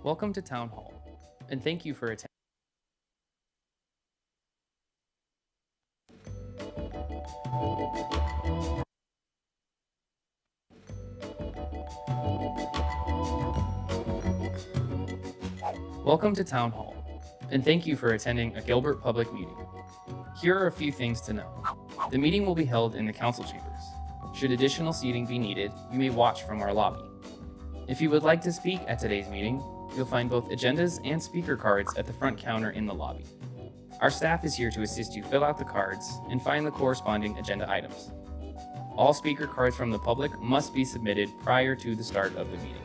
Welcome to Town Hall, and thank you for attending. Welcome to Town Hall, and thank you for attending a Gilbert public meeting. Here are a few things to know. The meeting will be held in the council chambers. Should additional seating be needed, you may watch from our lobby. If you would like to speak at today's meeting, you'll find both agendas and speaker cards at the front counter in the lobby. Our staff is here to assist you fill out the cards and find the corresponding agenda items. All speaker cards from the public must be submitted prior to the start of the meeting.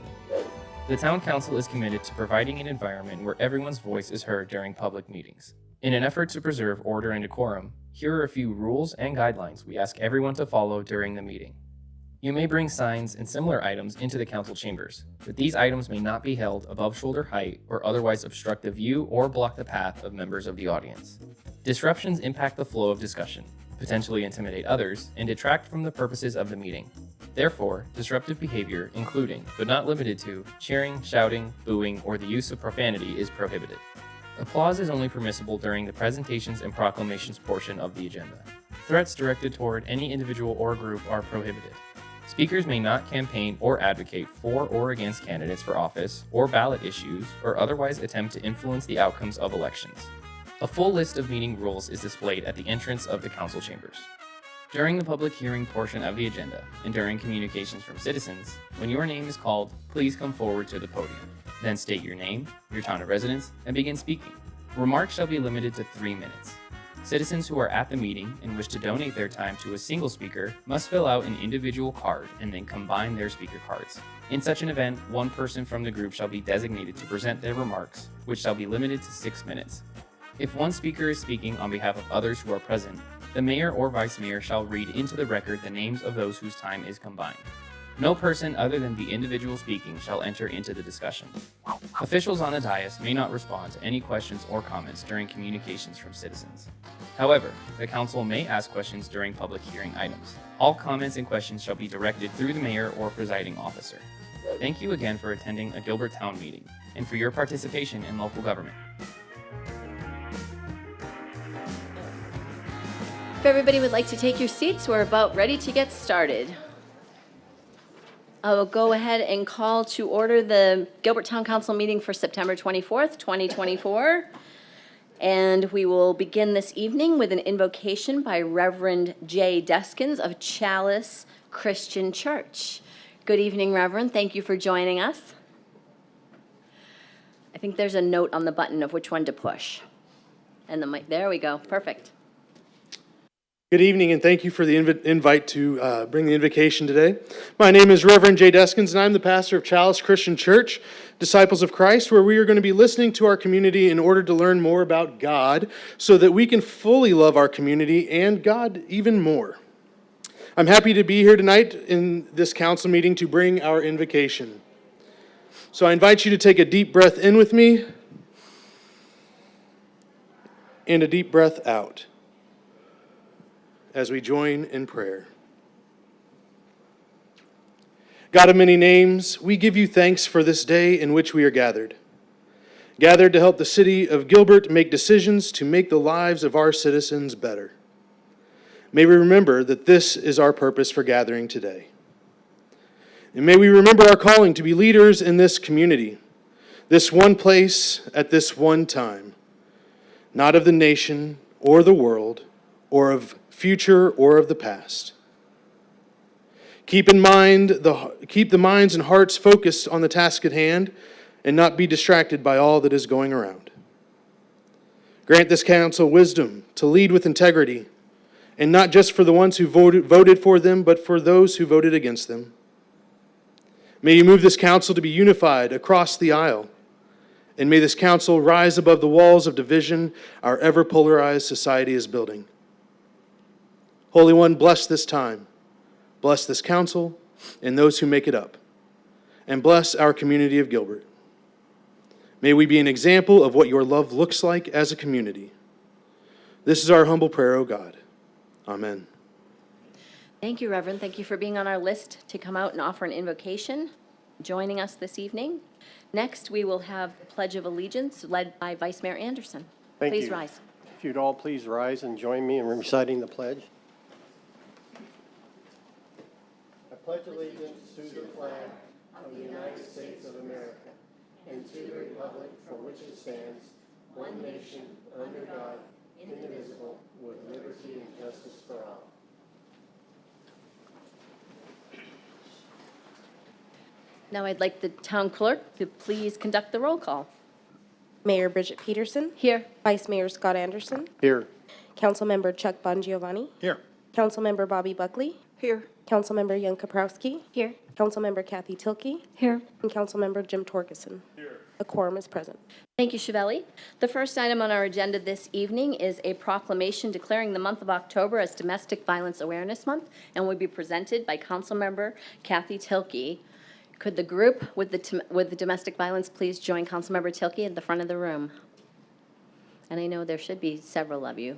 The Town Council is committed to providing an environment where everyone's voice is heard during public meetings. In an effort to preserve order and decorum, here are a few rules and guidelines we ask everyone to follow during the meeting. You may bring signs and similar items into the council chambers, but these items may not be held above shoulder height or otherwise obstruct the view or block the path of members of the audience. Disruptions impact the flow of discussion, potentially intimidate others, and detract from the purposes of the meeting. Therefore, disruptive behavior, including, but not limited to, cheering, shouting, booing, or the use of profanity is prohibited. Applause is only permissible during the presentations and proclamations portion of the agenda. Threats directed toward any individual or group are prohibited. Speakers may not campaign or advocate for or against candidates for office or ballot issues or otherwise attempt to influence the outcomes of elections. A full list of meeting rules is displayed at the entrance of the council chambers. During the public hearing portion of the agenda and during communications from citizens, when your name is called, please come forward to the podium. Then state your name, your town of residence, and begin speaking. Remarks shall be limited to 3 minutes. Citizens who are at the meeting and wish to donate their time to a single speaker must fill out an individual card and then combine their speaker cards. In such an event, one person from the group shall be designated to present their remarks, which shall be limited to 6 minutes. If one speaker is speaking on behalf of others who are present, the mayor or vice mayor shall read into the record the names of those whose time is combined. No person other than the individual speaking shall enter into the discussion. Officials on the dais may not respond to any questions or comments during communications from citizens. However, the council may ask questions during public hearing items. All comments and questions shall be directed through the mayor or presiding officer. Thank you again for attending a Gilbert Town meeting and for your participation in local government. If everybody would like to take your seats, we're about ready to get started. I will go ahead and call to order the Gilbert Town Council meeting for September 24th, 2024. And we will begin this evening with an invocation by Reverend J. Deskins of Chalice Christian Church. Good evening, Reverend. Thank you for joining us. I think there's a note on the button of which one to push. And the mic, there we go. Perfect. Good evening, and thank you for the invite to bring the invocation today. My name is Reverend Jay Deskins, and I'm the pastor of Chalice Christian Church, Disciples of Christ, where we are going to be listening to our community in order to learn more about God so that we can fully love our community and God even more. I'm happy to be here tonight in this council meeting to bring our invocation. So I invite you to take a deep breath in with me and a deep breath out as we join in prayer. God of many names, we give you thanks for this day in which we are gathered. Gathered to help the city of Gilbert make decisions to make the lives of our citizens better. May we remember that this is our purpose for gathering today. And may we remember our calling to be leaders in this community, this one place at this one time, not of the nation or the world or of future or of the past. Keep the minds and hearts focused on the task at hand and not be distracted by all that is going around. Grant this council wisdom to lead with integrity, and not just for the ones who voted for them, but for those who voted against them. May you move this council to be unified across the aisle, and may this council rise above the walls of division our ever-polarized society is building. Holy One, bless this time, bless this council and those who make it up, and bless our community of Gilbert. May we be an example of what your love looks like as a community. This is our humble prayer, O God. Amen. Thank you, Reverend. Thank you for being on our list to come out and offer an invocation, joining us this evening. Next, we will have the Pledge of Allegiance led by Vice Mayor Anderson. Please rise. If you'd all please rise and join me in reciting the pledge. I pledge allegiance to the flag of the United States of America and to the republic for which it stands, one nation, under God, indivisible, with liberty and justice for all. Now I'd like the town clerk to please conduct the roll call. Mayor Bridget Peterson. Here. Vice Mayor Scott Anderson. Here. Councilmember Chuck Bongiovanni. Here. Councilmember Bobby Buckley. Here. Councilmember Jan Kaprowski. Here. Councilmember Kathy Tilkey. Here. And Councilmember Jim Torgerson. Here. A quorum is present. Thank you, Chevelli. The first item on our agenda this evening is a proclamation declaring the month of October as Domestic Violence Awareness Month and will be presented by Councilmember Kathy Tilkey. Could the group with the domestic violence please join Councilmember Tilkey at the front of the room? And I know there should be several of you.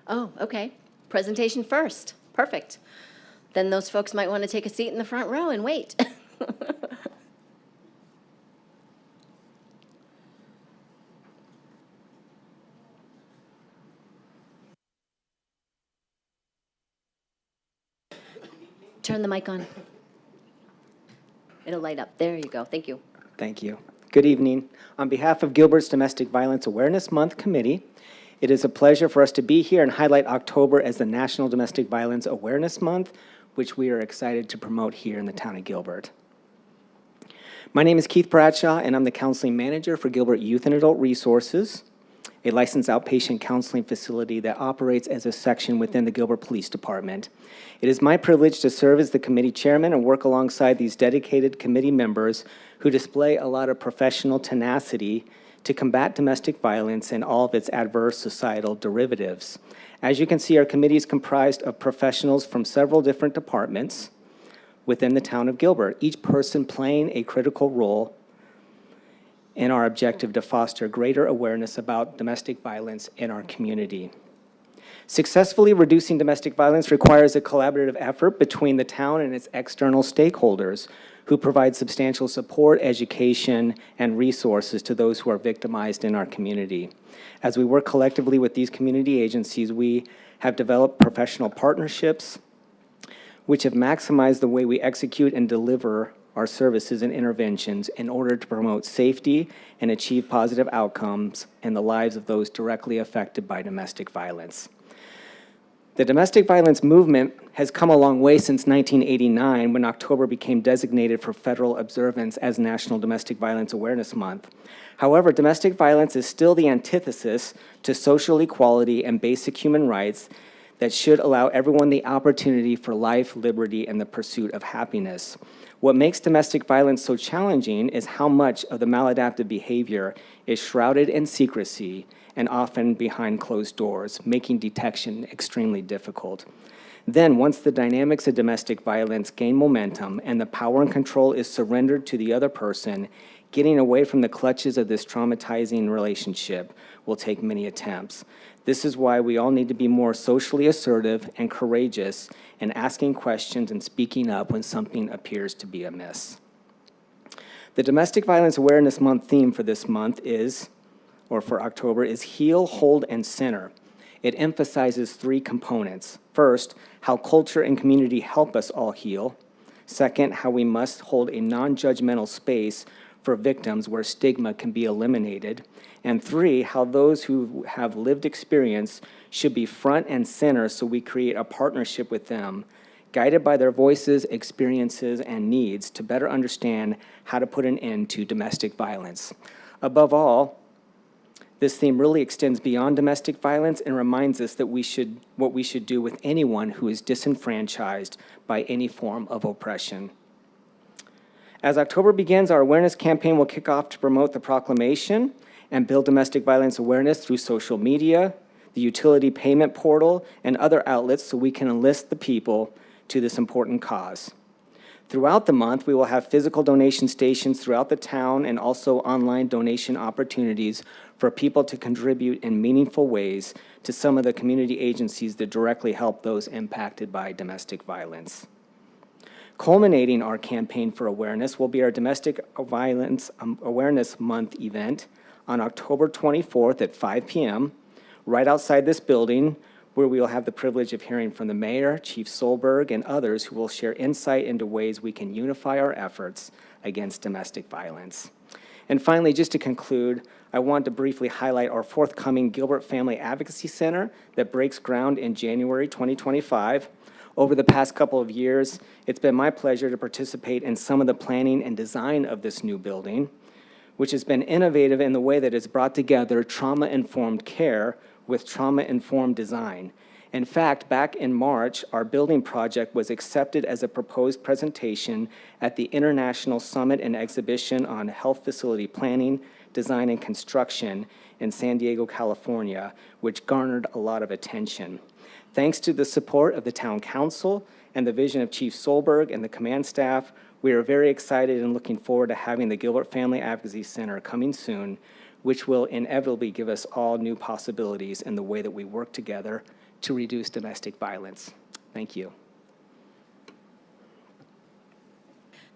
Oh, okay. Presentation first. Perfect. Then those folks might want to take a seat in the front row and wait. Turn the mic on. It'll light up. There you go. Thank you. Thank you. Good evening. On behalf of Gilbert's Domestic Violence Awareness Month Committee, it is a pleasure for us to be here and highlight October as the National Domestic Violence Awareness Month, which we are excited to promote here in the town of Gilbert. My name is Keith Bradshaw, and I'm the Counseling Manager for Gilbert Youth and Adult Resources, a licensed outpatient counseling facility that operates as a section within the Gilbert Police Department. It is my privilege to serve as the committee chairman and work alongside these dedicated committee members who display a lot of professional tenacity to combat domestic violence and all of its adverse societal derivatives. As you can see, our committee is comprised of professionals from several different departments within the town of Gilbert, each person playing a critical role in our objective to foster greater awareness about domestic violence in our community. Successfully reducing domestic violence requires a collaborative effort between the town and its external stakeholders who provide substantial support, education, and resources to those who are victimized in our community. As we work collectively with these community agencies, we have developed professional partnerships which have maximized the way we execute and deliver our services and interventions in order to promote safety and achieve positive outcomes in the lives of those directly affected by domestic violence. The domestic violence movement has come a long way since 1989, when October became designated for federal observance as National Domestic Violence Awareness Month. However, domestic violence is still the antithesis to social equality and basic human rights that should allow everyone the opportunity for life, liberty, and the pursuit of happiness. What makes domestic violence so challenging is how much of the maladaptive behavior is shrouded in secrecy and often behind closed doors, making detection extremely difficult. Then, once the dynamics of domestic violence gain momentum and the power and control is surrendered to the other person, getting away from the clutches of this traumatizing relationship will take many attempts. This is why we all need to be more socially assertive and courageous in asking questions and speaking up when something appears to be amiss. The Domestic Violence Awareness Month theme for this month is, or for October, is Heal, Hold, and Center. It emphasizes three components. First, how culture and community help us all heal. Second, how we must hold a non-judgmental space for victims where stigma can be eliminated. And three, how those who have lived experience should be front and center so we create a partnership with them, guided by their voices, experiences, and needs to better understand how to put an end to domestic violence. Above all, this theme really extends beyond domestic violence and reminds us that what we should do with anyone who is disenfranchised by any form of oppression. As October begins, our awareness campaign will kick off to promote the proclamation and build domestic violence awareness through social media, the utility payment portal, and other outlets so we can enlist the people to this important cause. Throughout the month, we will have physical donation stations throughout the town and also online donation opportunities for people to contribute in meaningful ways to some of the community agencies that directly help those impacted by domestic violence. Culminating our campaign for awareness will be our Domestic Violence Awareness Month event on October 24th at 5 p.m. right outside this building, where we will have the privilege of hearing from the mayor, Chief Solberg, and others who will share insight into ways we can unify our efforts against domestic violence. And finally, just to conclude, I want to briefly highlight our forthcoming Gilbert Family Advocacy Center that breaks ground in January 2025. Over the past couple of years, it's been my pleasure to participate in some of the planning and design of this new building, which has been innovative in the way that it's brought together trauma-informed care with trauma-informed design. In fact, back in March, our building project was accepted as a proposed presentation at the International Summit and Exhibition on Health Facility Planning, Design, and Construction in San Diego, California, which garnered a lot of attention. Thanks to the support of the Town Council and the vision of Chief Solberg and the command staff, we are very excited and looking forward to having the Gilbert Family Advocacy Center coming soon, which will inevitably give us all new possibilities in the way that we work together to reduce domestic violence. Thank you.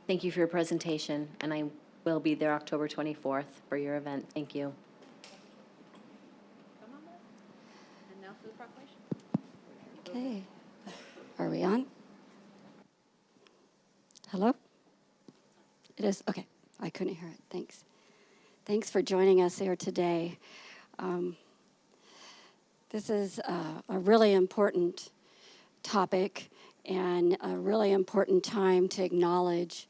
Thank you for your presentation, and I will be there October 24th for your event. Thank you. And now for the proclamation. Okay, are we on? Hello? It is, okay, I couldn't hear it, thanks. Thanks for joining us here today. This is a really important topic and a really important time to acknowledge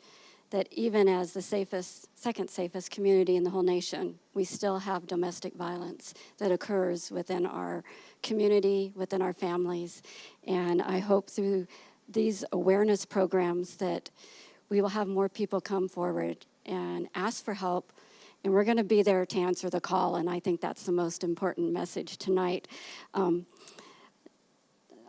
that even as the second safest community in the whole nation, we still have domestic violence that occurs within our community, within our families. And I hope through these awareness programs that we will have more people come forward and ask for help. And we're going to be there to answer the call, and I think that's the most important message tonight. I'm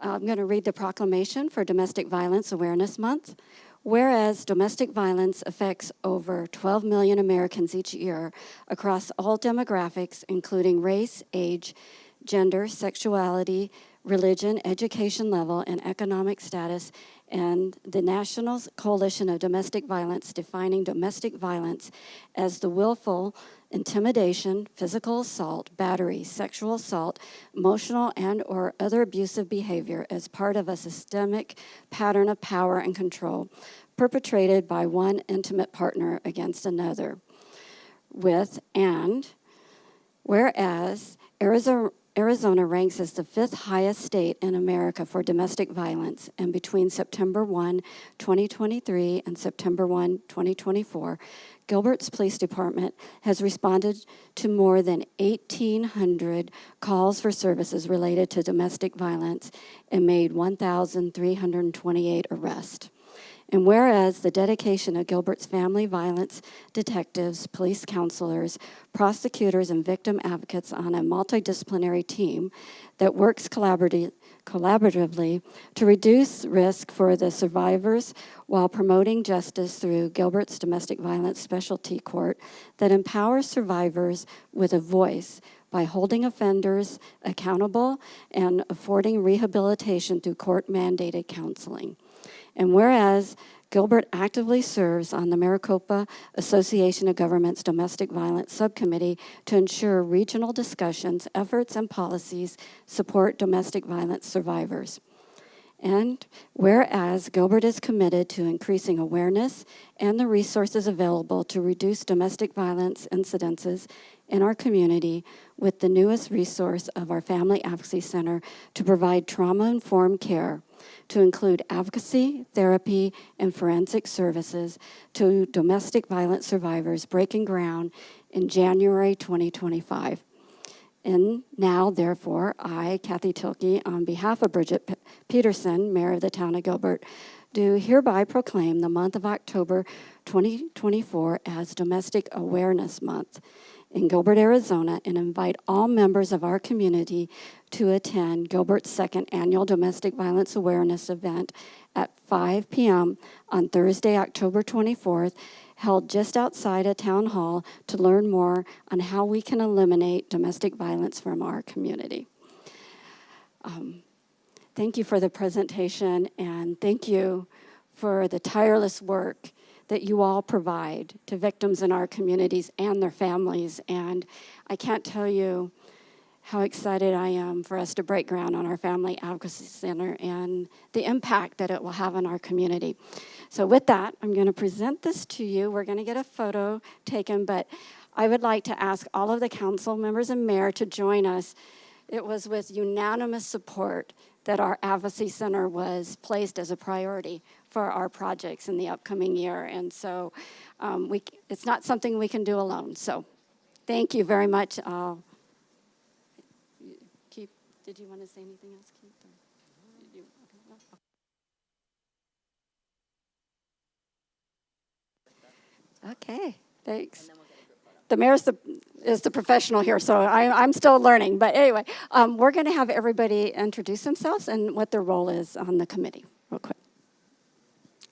going to read the proclamation for Domestic Violence Awareness Month. Whereas domestic violence affects over 12 million Americans each year across all demographics, including race, age, gender, sexuality, religion, education level, and economic status, and the National Coalition of Domestic Violence defining domestic violence as the willful intimidation, physical assault, battery, sexual assault, emotional and or other abusive behavior as part of a systemic pattern of power and control perpetrated by one intimate partner against another. Whereas Arizona ranks as the 5th highest state in America for domestic violence, and between September 1, 2023 and September 1, 2024, Gilbert's Police Department has responded to more than 1,800 calls for services related to domestic violence and made 1,328 arrests. And whereas the dedication of Gilbert's family violence detectives, police counselors, prosecutors, and victim advocates on a multidisciplinary team that works collaboratively to reduce risk for the survivors while promoting justice through Gilbert's Domestic Violence Specialty Court that empowers survivors with a voice by holding offenders accountable and affording rehabilitation through court-mandated counseling. And whereas Gilbert actively serves on the Maricopa Association of Governments Domestic Violence Subcommittee to ensure regional discussions, efforts, and policies support domestic violence survivors. And whereas Gilbert is committed to increasing awareness and the resources available to reduce domestic violence incidences in our community with the newest resource of our Family Advocacy Center to provide trauma-informed care, to include advocacy, therapy, and forensic services to domestic violence survivors, breaking ground in January 2025. And now, therefore, I, Kathy Tilke, on behalf of Bridget Peterson, Mayor of the Town of Gilbert, do hereby proclaim the month of October 2024 as Domestic Awareness Month in Gilbert, Arizona, and invite all members of our community to attend Gilbert's second annual Domestic Violence Awareness event at 5 p.m. on Thursday, October 24th, held just outside of Town Hall to learn more on how we can eliminate domestic violence from our community. Thank you for the presentation, and thank you for the tireless work that you all provide to victims in our communities and their families. And I can't tell you how excited I am for us to break ground on our Family Advocacy Center and the impact that it will have on our community. So with that, I'm going to present this to you. We're going to get a photo taken, but I would like to ask all of the council members and mayor to join us. It was with unanimous support that our Advocacy Center was placed as a priority for our projects in the upcoming year. And so it's not something we can do alone. So thank you very much. Keith, did you want to say anything else, Keith? Okay, thanks. The mayor is the professional here, so I'm still learning. But anyway, we're going to have everybody introduce themselves and what their role is on the committee real quick.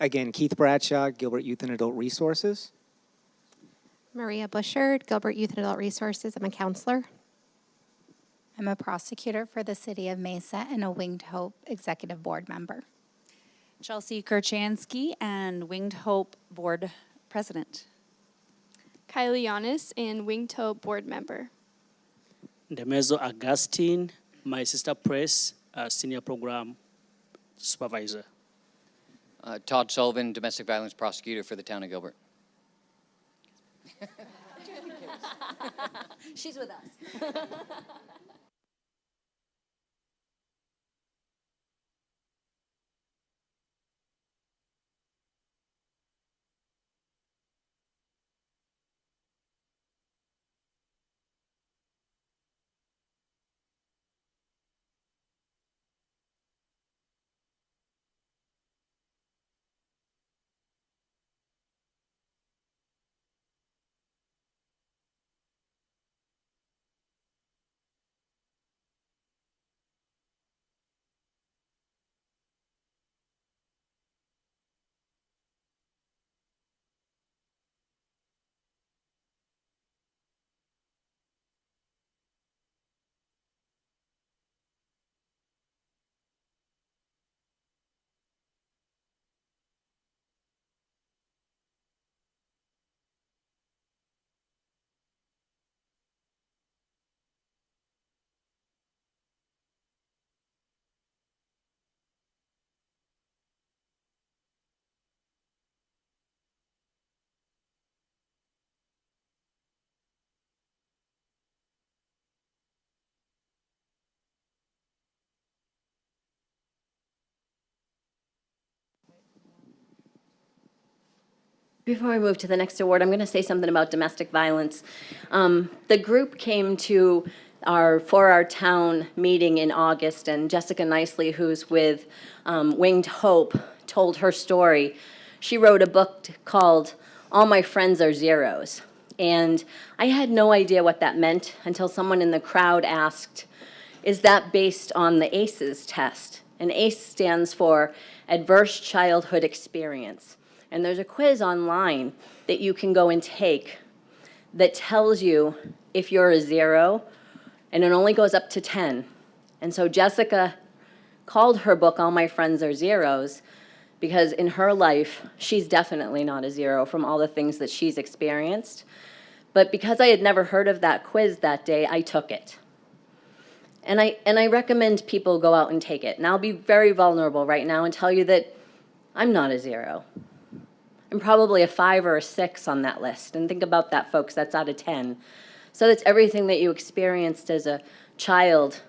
Again, Keith Bradshaw, Gilbert Youth and Adult Resources. Maria Bushard, Gilbert Youth and Adult Resources. I'm a counselor. I'm a prosecutor for the City of Mesa and a Winged Hope Executive Board member. Chelsea Kurchansky and Winged Hope Board President. Kylie Yanis and Winged Hope Board member. Demezo Augustine, my sister Press, Senior Program Supervisor. Todd Sullivan, Domestic Violence Prosecutor for the Town of Gilbert. She's with us. Before I move to the next award, I'm going to say something about domestic violence. The group came to for our town meeting in August, and Jessica Nicely, who's with Winged Hope, told her story. She wrote a book called All My Friends Are Zeros. And I had no idea what that meant until someone in the crowd asked, is that based on the ACEs test? And ACE stands for Adverse Childhood Experience. And there's a quiz online that you can go and take that tells you if you're a 0, and it only goes up to 10. And so Jessica called her book All My Friends Are Zeros because in her life, she's definitely not a 0 from all the things that she's experienced. But because I had never heard of that quiz that day, I took it. And I recommend people go out and take it. And I'll be very vulnerable right now and tell you that I'm not a 0. I'm probably a 5 or a 6 on that list. And think about that, folks. That's out of 10. So that's everything that you experienced as a child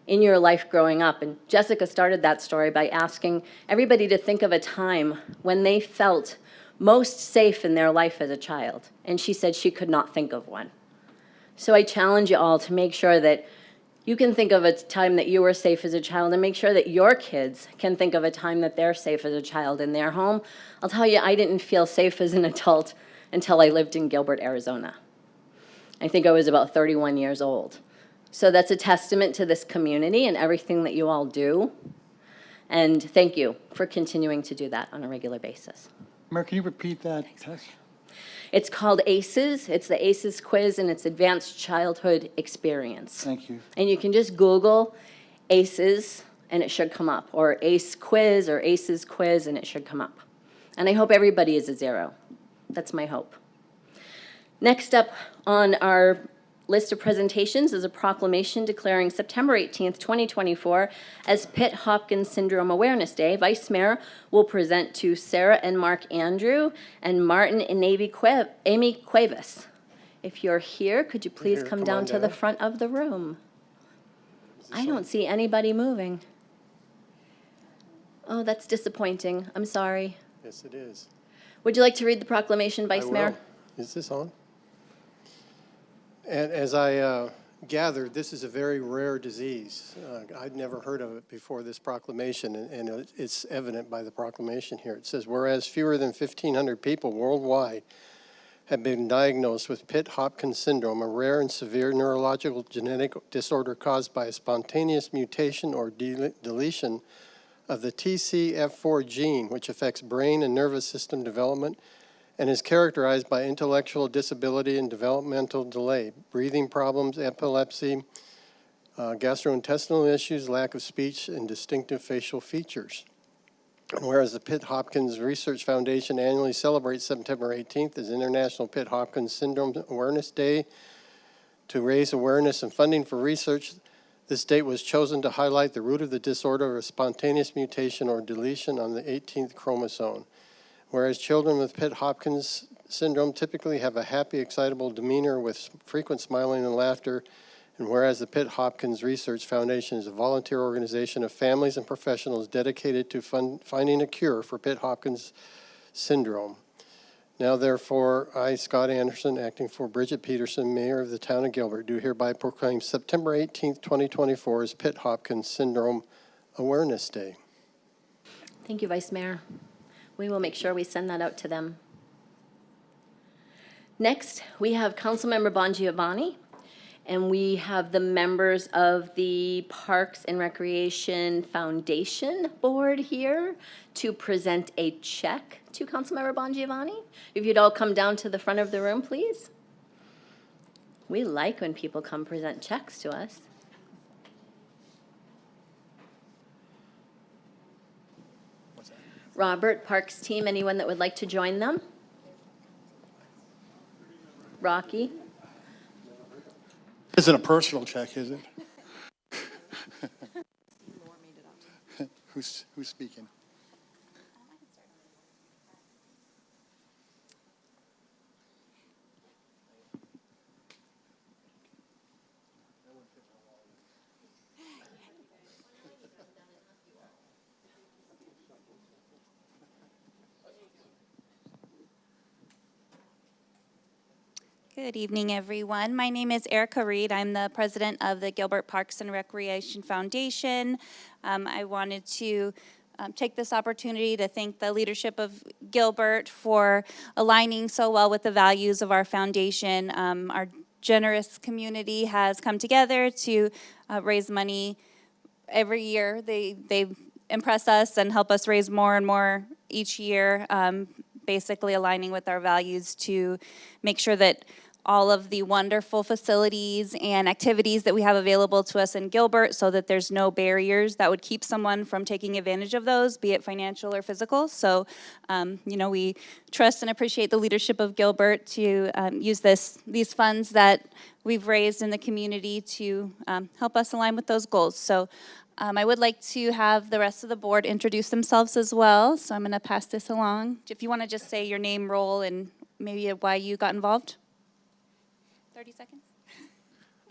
in your life growing up. And Jessica started that story by asking everybody to think of a time when they felt most safe in their life as a child. And she said she could not think of one. So I challenge you all to make sure that you can think of a time that you were safe as a child and make sure that your kids can think of a time that they're safe as a child in their home. I'll tell you, I didn't feel safe as an adult until I lived in Gilbert, Arizona. I think I was about 31 years old. So that's a testament to this community and everything that you all do. And thank you for continuing to do that on a regular basis. Mayor, can you repeat that test? It's called ACEs. It's the ACEs quiz, and it's Advanced Childhood Experience. Thank you. And you can just Google ACEs, and it should come up, or ACE quiz or ACEs quiz, and it should come up. And I hope everybody is a 0. That's my hope. Next up on our list of presentations is a proclamation declaring September 18th, 2024 as Pitt-Hopkins Syndrome Awareness Day. Vice Mayor will present to Sarah and Mark Andrew and Martin and Amy Cuevas. If you're here, could you please come down to the front of the room? I don't see anybody moving. Oh, that's disappointing. I'm sorry. Yes, it is. Would you like to read the proclamation, Vice Mayor? Is this on? And as I gathered, this is a very rare disease. I'd never heard of it before this proclamation, and it's evident by the proclamation here. It says, whereas fewer than 1,500 people worldwide have been diagnosed with Pitt-Hopkins syndrome, a rare and severe neurological genetic disorder caused by a spontaneous mutation or deletion of the TCF4 gene, which affects brain and nervous system development, and is characterized by intellectual disability and developmental delay, breathing problems, epilepsy, gastrointestinal issues, lack of speech, and distinctive facial features. And whereas the Pitt-Hopkins Research Foundation annually celebrates September 18th as International Pitt-Hopkins Syndrome Awareness Day to raise awareness and funding for research, this date was chosen to highlight the root of the disorder of a spontaneous mutation or deletion on the 18th chromosome. Whereas children with Pitt-Hopkins syndrome typically have a happy, excitable demeanor with frequent smiling and laughter, and whereas the Pitt-Hopkins Research Foundation is a volunteer organization of families and professionals dedicated to finding a cure for Pitt-Hopkins syndrome. Now, therefore, I, Scott Anderson, acting for Bridget Peterson, Mayor of the Town of Gilbert, do hereby proclaim September 18th, 2024 as Pitt-Hopkins Syndrome Awareness Day. Thank you, Vice Mayor. We will make sure we send that out to them. Next, we have Councilmember Bongiovanni, and we have the members of the Parks and Recreation Foundation Board here to present a check to Councilmember Bongiovanni. If you'd all come down to the front of the room, please. We like when people come present checks to us. Robert, Parks team, anyone that would like to join them? Rocky? Isn't a personal check, is it? Who's speaking? Good evening, everyone. My name is Erica Reed. I'm the president of the Gilbert Parks and Recreation Foundation. I wanted to take this opportunity to thank the leadership of Gilbert for aligning so well with the values of our foundation. Our generous community has come together to raise money every year. They impress us and help us raise more and more each year, basically aligning with our values to make sure that all of the wonderful facilities and activities that we have available to us in Gilbert, so that there's no barriers that would keep someone from taking advantage of those, be it financial or physical. So, we trust and appreciate the leadership of Gilbert to use these funds that we've raised in the community to help us align with those goals. So I would like to have the rest of the board introduce themselves as well. So I'm going to pass this along. If you want to just say your name, role, and maybe why you got involved. 30 seconds.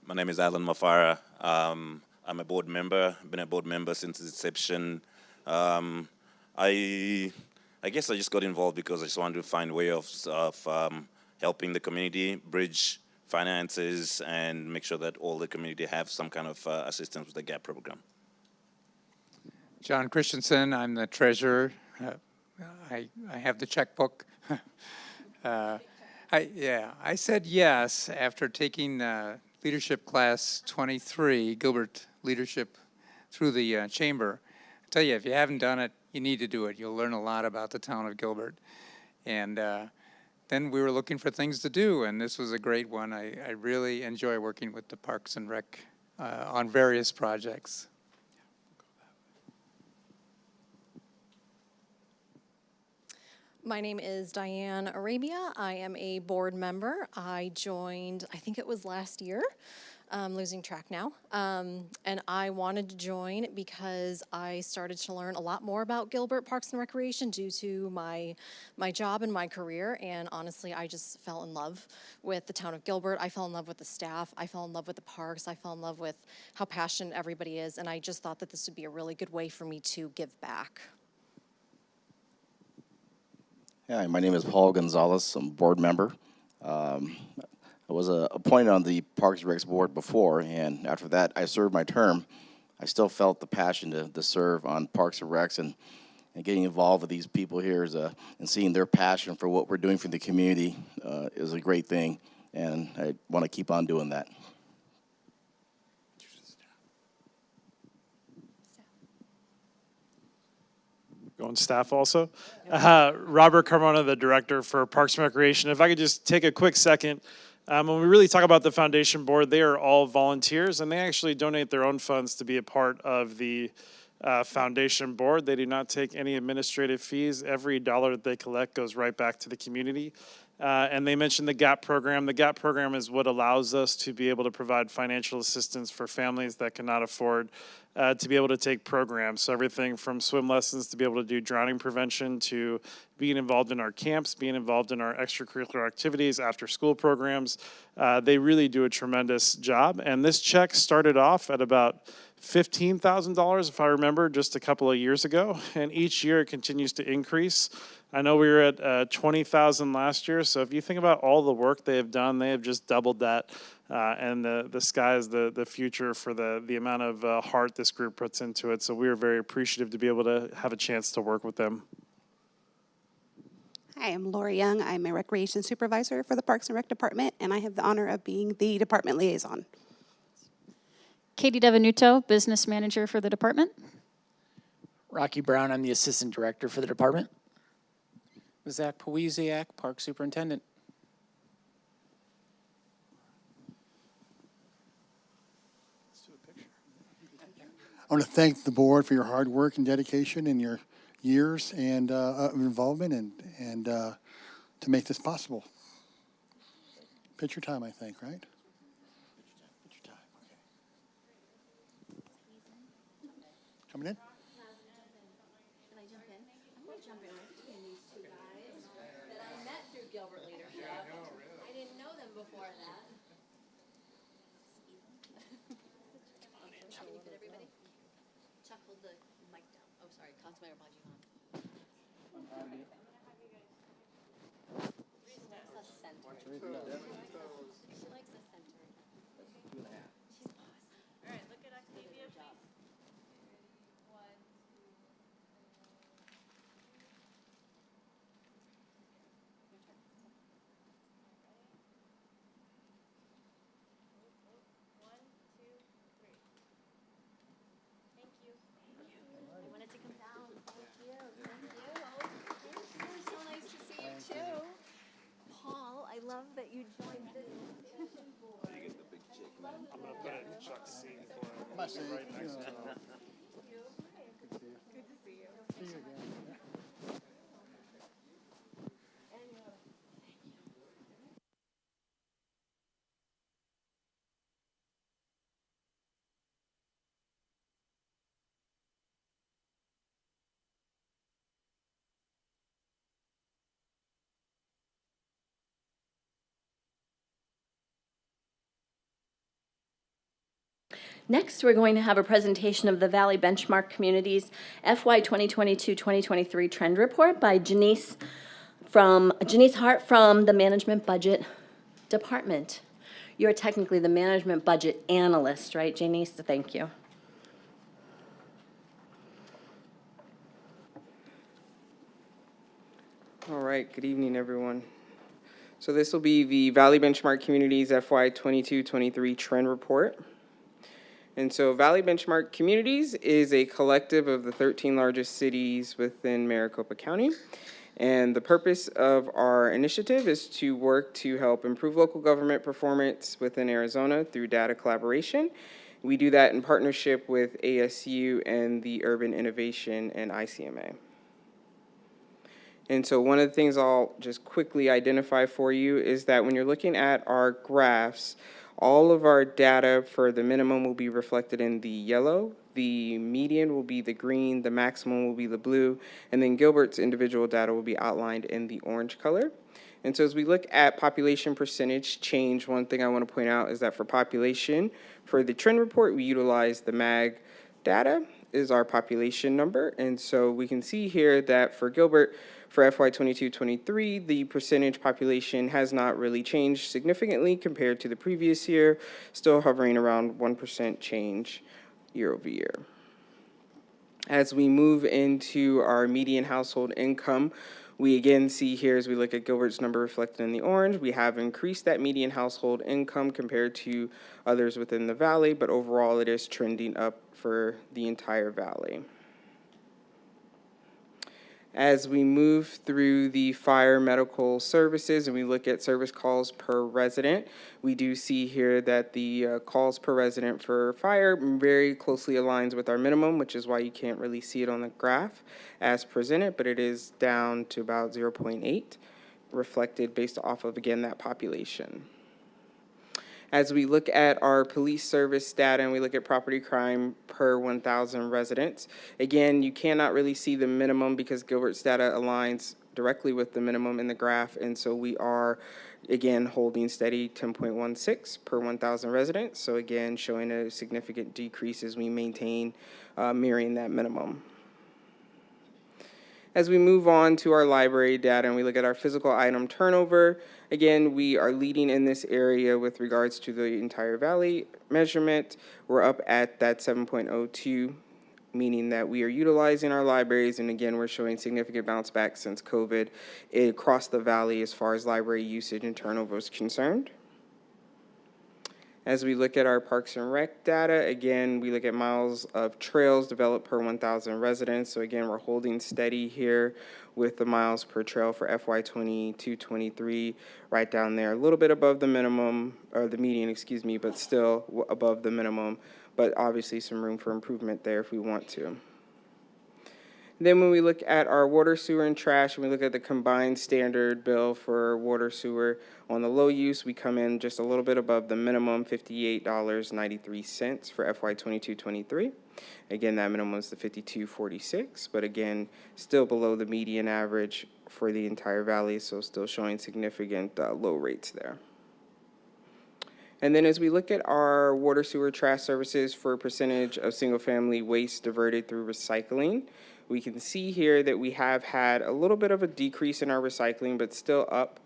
My name is Alan Mafara. I'm a board member. I've been a board member since its inception. I guess I just got involved because I just wanted to find a way of helping the community, bridge finances, and make sure that all the community have some kind of assistance with the GAP program. John Christensen, I'm the treasurer. I have the checkbook. I said yes after taking leadership class 23, Gilbert leadership through the chamber. I tell you, if you haven't done it, you need to do it. You'll learn a lot about the town of Gilbert. And then we were looking for things to do, and this was a great one. I really enjoy working with the Parks and Rec on various projects. My name is Diane Arabia. I am a board member. I joined, I think it was last year. I'm losing track now. And I wanted to join because I started to learn a lot more about Gilbert Parks and Recreation due to my job and my career. And honestly, I just fell in love with the town of Gilbert. I fell in love with the staff. I fell in love with the parks. I fell in love with how passionate everybody is. And I just thought that this would be a really good way for me to give back. Hi, my name is Paul Gonzalez. I'm a board member. I was appointed on the Parks and Recs board before, and after that, I served my term. I still felt the passion to serve on Parks and Recs, and getting involved with these people here and seeing their passion for what we're doing for the community is a great thing, and I want to keep on doing that. Going staff also. Robert Carmona, the director for Parks and Recreation. If I could just take a quick second. When we really talk about the foundation board, they are all volunteers, and they actually donate their own funds to be a part of the foundation board. They do not take any administrative fees. Every dollar that they collect goes right back to the community. And they mentioned the GAP program. The GAP program is what allows us to be able to provide financial assistance for families that cannot afford to be able to take programs. So everything from swim lessons to be able to do drowning prevention to being involved in our camps, being involved in our extracurricular activities, after school programs. They really do a tremendous job. And this check started off at about $15,000, if I remember, just a couple of years ago. And each year it continues to increase. I know we were at $20,000 last year. So if you think about all the work they have done, they have just doubled that. And the sky is the future for the amount of heart this group puts into it. So we are very appreciative to be able to have a chance to work with them. Hi, I'm Lori Young. I'm a recreation supervisor for the Parks and Rec Department, and I have the honor of being the department liaison. Katie Devenuto, business manager for the department. Rocky Brown, I'm the assistant director for the department. Zach Powiziak, park superintendent. I want to thank the board for your hard work and dedication and your years and of involvement and to make this possible. Picture time, I think, right? Picture time, okay. Coming in? Can I jump in? I'm going to jump in right between these two guys that I met through Gilbert leadership. Yeah, I know, really. I didn't know them before that. Did everybody? Chuck, hold the mic down. Oh, sorry, Councilmember Bajivan. Center. So nice to see you too. Paul, I love that you joined this petition board. I'm gonna put it in Chuck's seat for him. Right next to him. Good to see you. See you again. Next, we're going to have a presentation of the Valley Benchmark Communities FY 2022-2023 Trend Report by Janice Hart from the Management Budget Department. You're technically the Management Budget Analyst, right, Janice? Thank you. All right, good evening, everyone. So this will be the Valley Benchmark Communities FY 22-23 Trend Report. And so Valley Benchmark Communities is a collective of the 13 largest cities within Maricopa County. And the purpose of our initiative is to work to help improve local government performance within Arizona through data collaboration. We do that in partnership with ASU and the Urban Innovation and ICMA. And so one of the things I'll just quickly identify for you is that when you're looking at our graphs, all of our data for the minimum will be reflected in the yellow, the median will be the green, the maximum will be the blue, and then Gilbert's individual data will be outlined in the orange color. And so as we look at population percentage change, one thing I want to point out is that for population, for the trend report, we utilize the MAG data is our population number. And so we can see here that for Gilbert, for FY 22-23, the percentage population has not really changed significantly compared to the previous year, still hovering around 1% change year over year. As we move into our median household income, we again see here as we look at Gilbert's number reflected in the orange, we have increased that median household income compared to others within the valley, but overall it is trending up for the entire valley. As we move through the fire medical services and we look at service calls per resident, we do see here that the calls per resident for fire very closely aligns with our minimum, which is why you can't really see it on the graph as presented, but it is down to about 0.8, reflected based off of, again, that population. As we look at our police service data and we look at property crime per 1,000 residents, again, you cannot really see the minimum because Gilbert's data aligns directly with the minimum in the graph, and so we are, again, holding steady 10.16 per 1,000 residents. So again, showing a significant decrease as we maintain mirroring that minimum. As we move on to our library data and we look at our physical item turnover, again, we are leading in this area with regards to the entire valley measurement. We're up at that 7.02, meaning that we are utilizing our libraries, and again, we're showing significant bounce back since COVID across the valley as far as library usage and turnover is concerned. As we look at our Parks and Rec data, again, we look at miles of trails developed per 1,000 residents. So again, we're holding steady here with the miles per trail for FY 22-23, right down there, a little bit above the minimum, or the median, excuse me, but still above the minimum, but obviously some room for improvement there if we want to. Then when we look at our water, sewer, and trash, and we look at the combined standard bill for water, sewer, on the low use, we come in just a little bit above the minimum, $58.93 for FY 22-23. Again, that minimum is the $52.46, but again, still below the median average for the entire valley, so still showing significant low rates there. And then as we look at our water, sewer, trash services for a percentage of single-family waste diverted through recycling, we can see here that we have had a little bit of a decrease in our recycling, but still up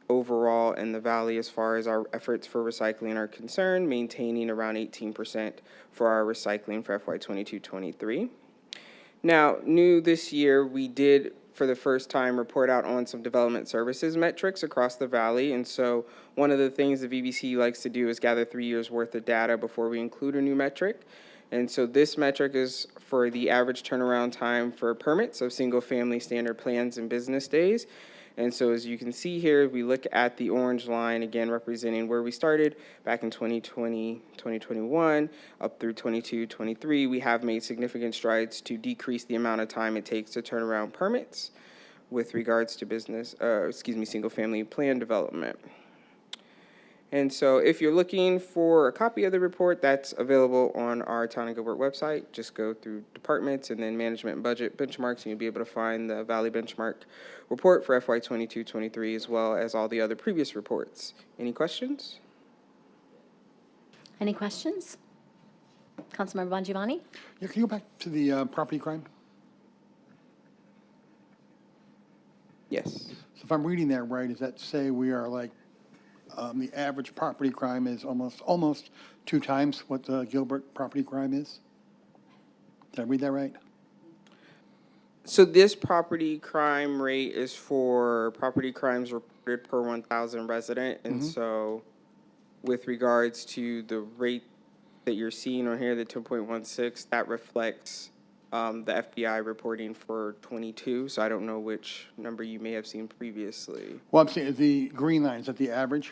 overall in the valley as far as our efforts for recycling are concerned, maintaining around 18% for our recycling for FY 22-23. Now, new this year, we did, for the first time, report out on some development services metrics across the valley. And so one of the things the VBC likes to do is gather 3 years worth of data before we include a new metric. And so this metric is for the average turnaround time for permits of single-family standard plans and business days. And so as you can see here, we look at the orange line, again, representing where we started back in 2020, 2021, up through 22, 23. We have made significant strides to decrease the amount of time it takes to turn around permits with regards to single-family plan development. And so if you're looking for a copy of the report, that's available on our Town of Gilbert website. Just go through departments and then management and budget benchmarks, and you'll be able to find the Valley Benchmark report for FY 22-23, as well as all the other previous reports. Any questions? Any questions? Councilmember Bongiovanni? Yeah, can you go back to the property crime? Yes. So if I'm reading that right, does that say we are like, the average property crime is almost 2 times what the Gilbert property crime is? Did I read that right? So this property crime rate is for property crimes reported per 1,000 resident. And so with regards to the rate that you're seeing on here, the 10.16, that reflects the FBI reporting for 22. So I don't know which number you may have seen previously. Well, I'm saying the green line, is that the average?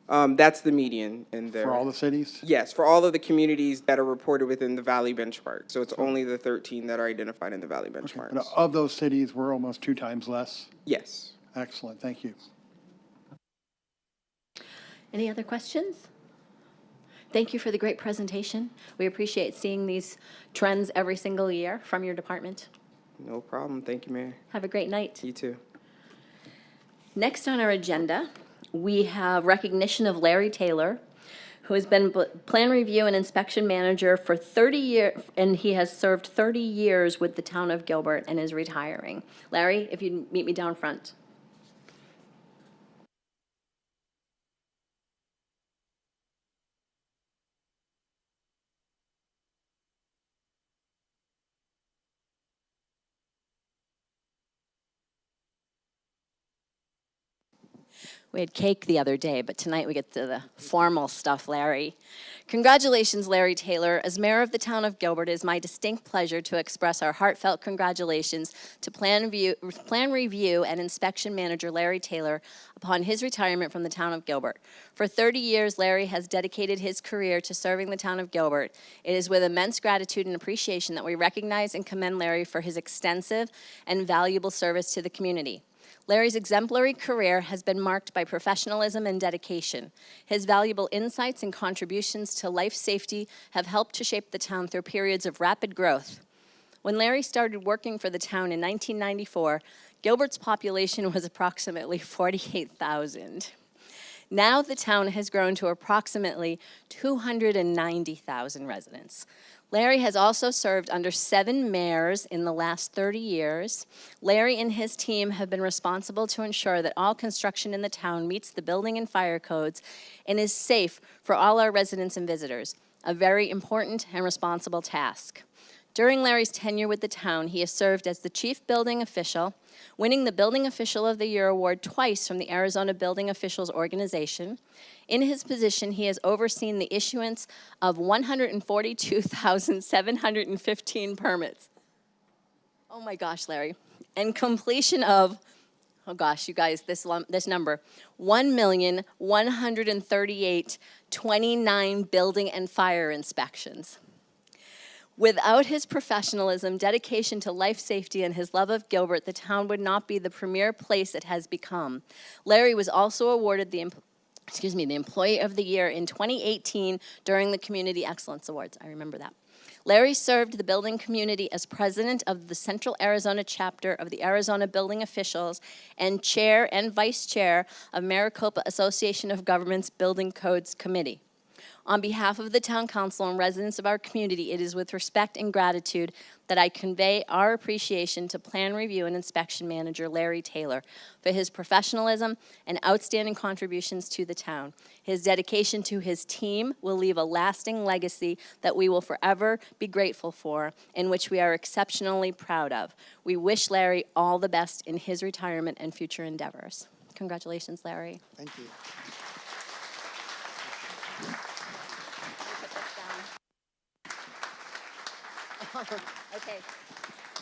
That's the median in there. For all the cities? Yes, for all of the communities that are reported within the Valley benchmark. So it's only the 13 that are identified in the Valley benchmarks. But of those cities, we're almost 2 times less? Yes. Excellent, thank you. Any other questions? Thank you for the great presentation. We appreciate seeing these trends every single year from your department. No problem. Thank you, Mayor. Have a great night. You too. Next on our agenda, we have recognition of Larry Taylor, who has been Plan Review and Inspection Manager for 30 years, and he has served 30 years with the town of Gilbert and is retiring. Larry, if you'd meet me down front. We had cake the other day, but tonight we get to the formal stuff, Larry. Congratulations, Larry Taylor. As mayor of the town of Gilbert, it is my distinct pleasure to express our heartfelt congratulations to Plan Review and Inspection Manager Larry Taylor upon his retirement from the town of Gilbert. For 30 years, Larry has dedicated his career to serving the town of Gilbert. It is with immense gratitude and appreciation that we recognize and commend Larry for his extensive and valuable service to the community. Larry's exemplary career has been marked by professionalism and dedication. His valuable insights and contributions to life safety have helped to shape the town through periods of rapid growth. When Larry started working for the town in 1994, Gilbert's population was approximately 48,000. Now the town has grown to approximately 290,000 residents. Larry has also served under 7 mayors in the last 30 years. Larry and his team have been responsible to ensure that all construction in the town meets the building and fire codes and is safe for all our residents and visitors, a very important and responsible task. During Larry's tenure with the town, he has served as the chief building official, winning the Building Official of the Year award twice from the Arizona Building Officials Organization. In his position, he has overseen the issuance of 142,715 permits. Oh my gosh, Larry. And completion of, oh gosh, you guys, this number, 1,138,29 building and fire inspections. Without his professionalism, dedication to life safety, and his love of Gilbert, the town would not be the premier place it has become. Larry was also awarded the Employee of the Year in 2018 during the Community Excellence Awards. I remember that. Larry served the building community as president of the Central Arizona chapter of the Arizona Building Officials and chair and vice chair of Maricopa Association of Governments Building Codes Committee. On behalf of the Town Council and residents of our community, it is with respect and gratitude that I convey our appreciation to Plan Review and Inspection Manager Larry Taylor for his professionalism and outstanding contributions to the town. His dedication to his team will leave a lasting legacy that we will forever be grateful for and which we are exceptionally proud of. We wish Larry all the best in his retirement and future endeavors. Congratulations, Larry. Thank you. Okay.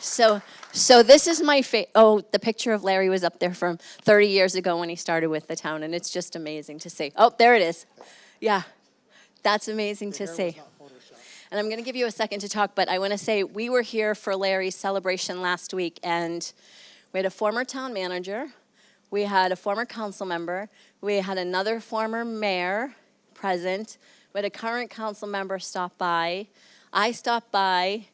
So this is my the picture of Larry was up there from 30 years ago when he started with the town, and it's just amazing to see. Oh, there it is. Yeah, that's amazing to see. And I'm going to give you a second to talk, but I want to say we were here for Larry's celebration last week, and we had a former town manager, we had a former council member, we had another former mayor present, we had a current council member stop by. I stopped by.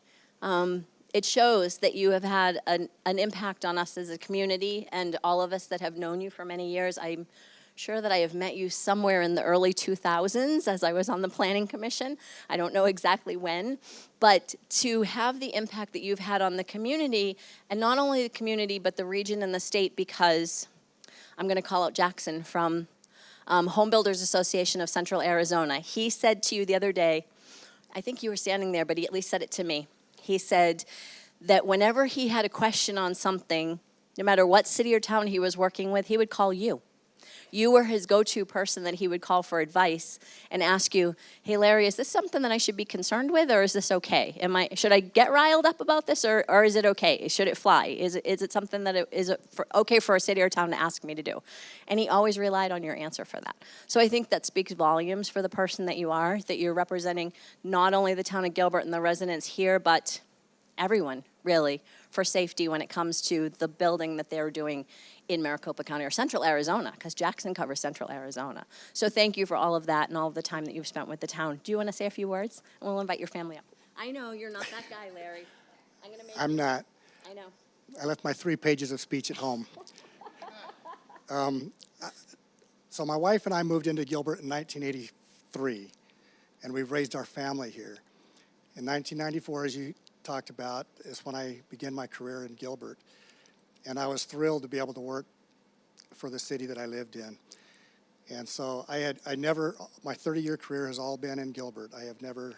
It shows that you have had an impact on us as a community, and all of us that have known you for many years. I'm sure that I have met you somewhere in the early 2000s as I was on the Planning Commission. I don't know exactly when, but to have the impact that you've had on the community, and not only the community, but the region and the state, because I'm going to call out Jackson from Home Builders Association of Central Arizona. He said to you the other day, I think you were standing there, but he at least said it to me. He said that whenever he had a question on something, no matter what city or town he was working with, he would call you. You were his go-to person that he would call for advice and ask you, hey, Larry, is this something that I should be concerned with, or is this okay? Should I get riled up about this, or is it okay? Should it fly? Is it something that is okay for a city or town to ask me to do? And he always relied on your answer for that. So I think that speaks volumes for the person that you are, that you're representing not only the town of Gilbert and the residents here, but everyone, really, for safety when it comes to the building that they're doing in Maricopa County, or Central Arizona, because Jackson covers Central Arizona. So thank you for all of that and all of the time that you've spent with the town. Do you want to say a few words? And we'll invite your family up. I know, you're not that guy, Larry. I'm not. I know. I left my 3 pages of speech at home. So my wife and I moved into Gilbert in 1983, and we've raised our family here. In 1994, as you talked about, is when I began my career in Gilbert. And I was thrilled to be able to work for the city that I lived in. And so my 30-year career has all been in Gilbert. I have never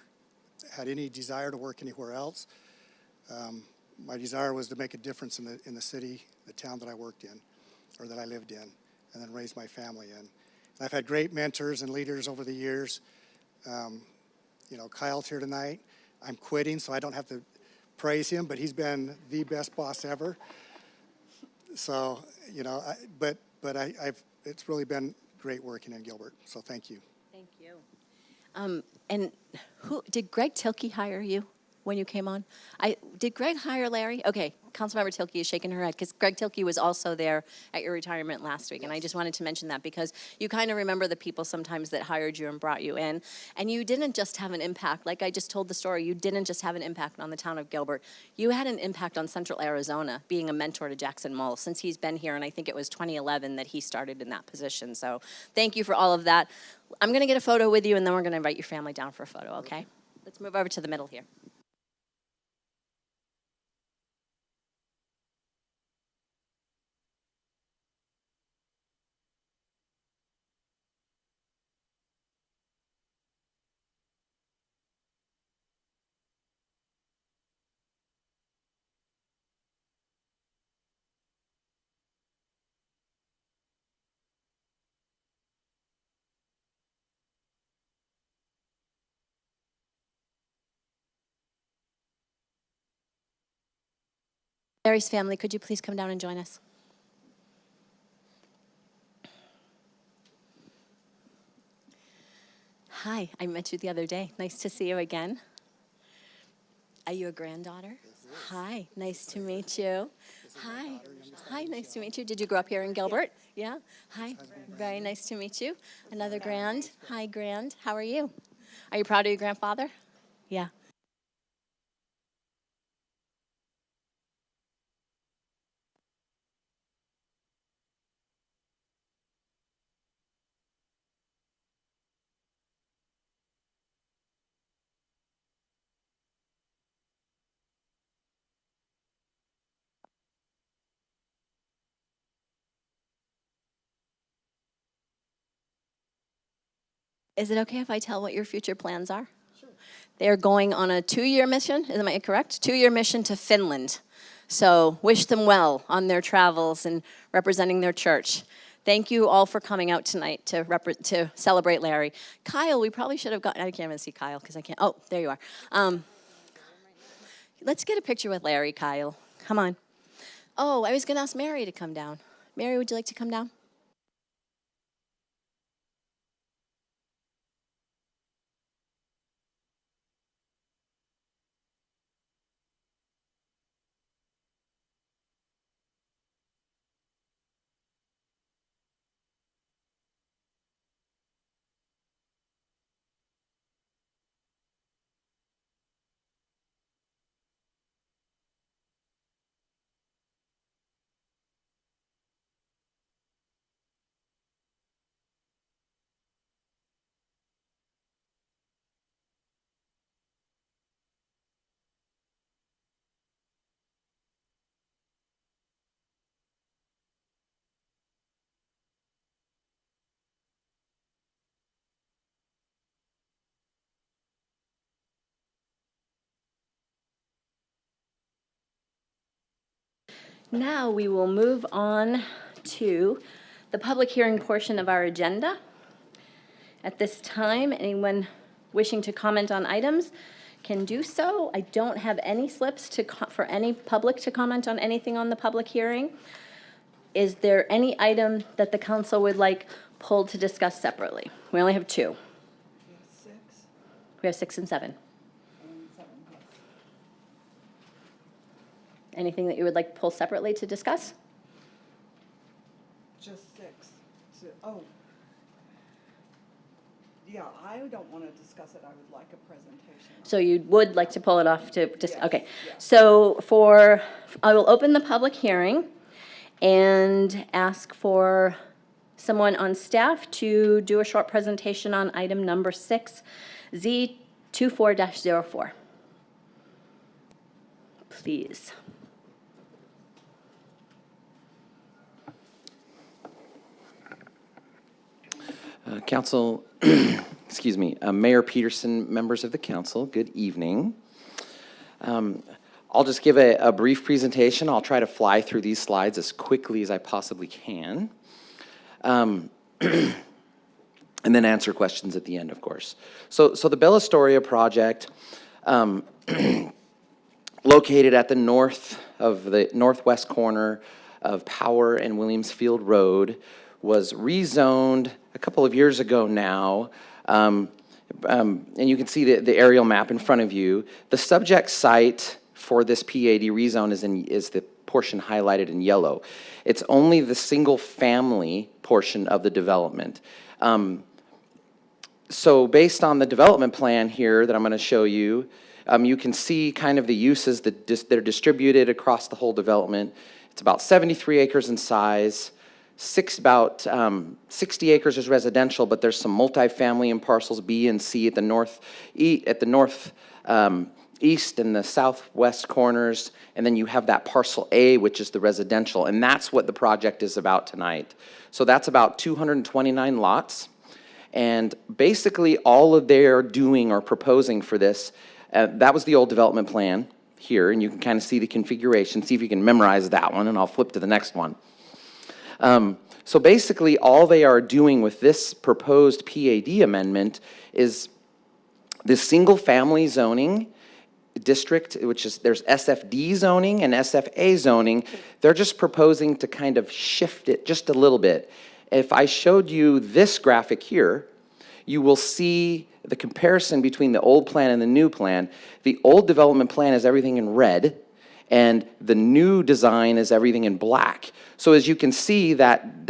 had any desire to work anywhere else. My desire was to make a difference in the city, the town that I worked in, or that I lived in, and then raise my family in. And I've had great mentors and leaders over the years. Kyle's here tonight. I'm quitting, so I don't have to praise him, but he's been the best boss ever. So, it's really been great working in Gilbert. So thank you. Thank you. And did Greg Tilke hire you when you came on? Did Greg hire Larry? Okay, Councilmember Tilke is shaking her head because Greg Tilke was also there at your retirement last week. Yes. And I just wanted to mention that because you kind of remember the people sometimes that hired you and brought you in. And you didn't just have an impact, like I just told the story, you didn't just have an impact on the town of Gilbert. You had an impact on Central Arizona, being a mentor to Jackson Mull since he's been here, and I think it was 2011 that he started in that position. So thank you for all of that. I'm going to get a photo with you, and then we're going to invite your family down for a photo, okay? Let's move over to the middle here. Larry's family, could you please come down and join us? Hi, I met you the other day. Nice to see you again. Are you a granddaughter? Hi, nice to meet you. Hi. Hi, nice to meet you. Did you grow up here in Gilbert? Yeah? Hi, very nice to meet you. Another grand. Hi, grand. How are you? Are you proud of your grandfather? Yeah. Is it okay if I tell what your future plans are? Sure. They're going on a 2-year mission, am I correct? 2-year mission to Finland. So wish them well on their travels and representing their church. Thank you all for coming out tonight to celebrate Larry. Kyle, we probably should have gotten, I can't even see Kyle because I can't, oh, there you are. Let's get a picture with Larry, Kyle. Come on. Oh, I was going to ask Mary to come down. Mary, would you like to come down? Now we will move on to the public hearing portion of our agenda. At this time, anyone wishing to comment on items can do so. I don't have any slips for any public to comment on anything on the public hearing. Is there any item that the council would like pulled to discuss separately? We only have 2. We have 6 and 7. Anything that you would like to pull separately to discuss? Just 6. Oh. Yeah, I don't want to discuss it. I would like a presentation. So you would like to pull it off to just, okay. So I will open the public hearing and ask for someone on staff to do a short presentation on item number 6, Z24-04. Please. Council, excuse me, Mayor Peterson, members of the council, good evening. I'll just give a brief presentation. I'll try to fly through these slides as quickly as I possibly can. And then answer questions at the end, of course. So the Bella Astoria project, located at the northwest corner of Power and Williams Field Road, was rezoned a couple of years ago now, and you can see the aerial map in front of you. The subject site for this PAD rezone is the portion highlighted in yellow. It's only the single-family portion of the development. So based on the development plan here that I'm going to show you, you can see kind of the uses that are distributed across the whole development. It's about 73 acres in size. About 60 acres is residential, but there's some multifamily in parcels B and C at the northeast and the southwest corners, and then you have that parcel A, which is the residential, and that's what the project is about tonight. So that's about 229 lots, and basically all of they're doing or proposing for this, that was the old development plan here, and you can kind of see the configuration, see if you can memorize that one, and I'll flip to the next one. So basically, all they are doing with this proposed PAD amendment is this single-family zoning district, which is, there's SFD zoning and SFA zoning. They're just proposing to kind of shift it just a little bit. If I showed you this graphic here, you will see the comparison between the old plan and the new plan. The old development plan is everything in red, and the new design is everything in black. So as you can see, that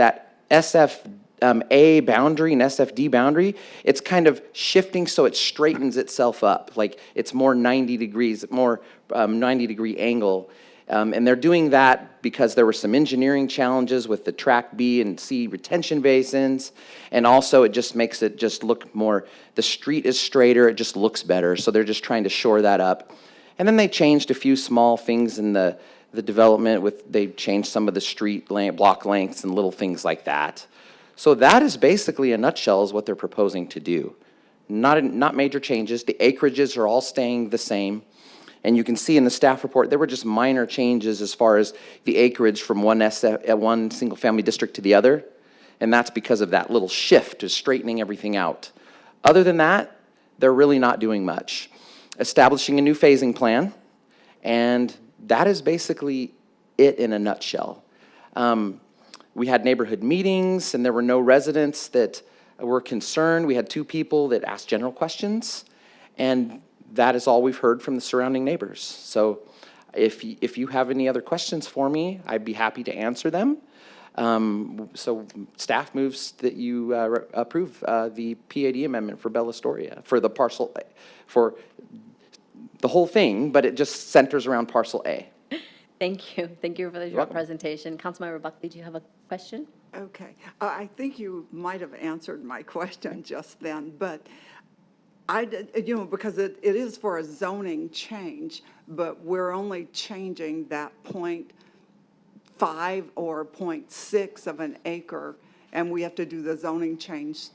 SFA boundary and SFD boundary, it's kind of shifting so it straightens itself up, like it's more 90 degrees, more 90-degree angle. And they're doing that because there were some engineering challenges with the track B and C retention basins, and also it just makes it just look more, the street is straighter, it just looks better, so they're just trying to shore that up. And then they changed a few small things in the development they changed some of the street block lengths and little things like that. So that is basically, in a nutshell, is what they're proposing to do. Not major changes. The acreages are all staying the same. And you can see in the staff report, there were just minor changes as far as the acreage from one single-family district to the other. And that's because of that little shift to straightening everything out. Other than that, they're really not doing much. Establishing a new phasing plan And that is basically it in a nutshell. We had neighborhood meetings, and there were no residents that were concerned. We had 2 people that asked general questions, and that is all we've heard from the surrounding neighbors. So if you have any other questions for me, I'd be happy to answer them. So staff moves that you approve the PAD amendment for Bella Storia, for the parcel, for the whole thing, but it just centers around parcel A. Thank you. Thank you for the short presentation. Councilmember Buckley, do you have a question? Okay. I think you might have answered my question just then, but because it is for a zoning change, but we're only changing that 0.5 or 0.6 of an acre, and we have to do the zoning change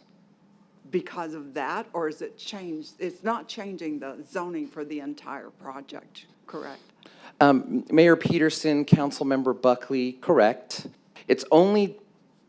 because of that, or is it changed? It's not changing the zoning for the entire project, correct? Mayor Peterson, Councilmember Buckley, correct. It's only,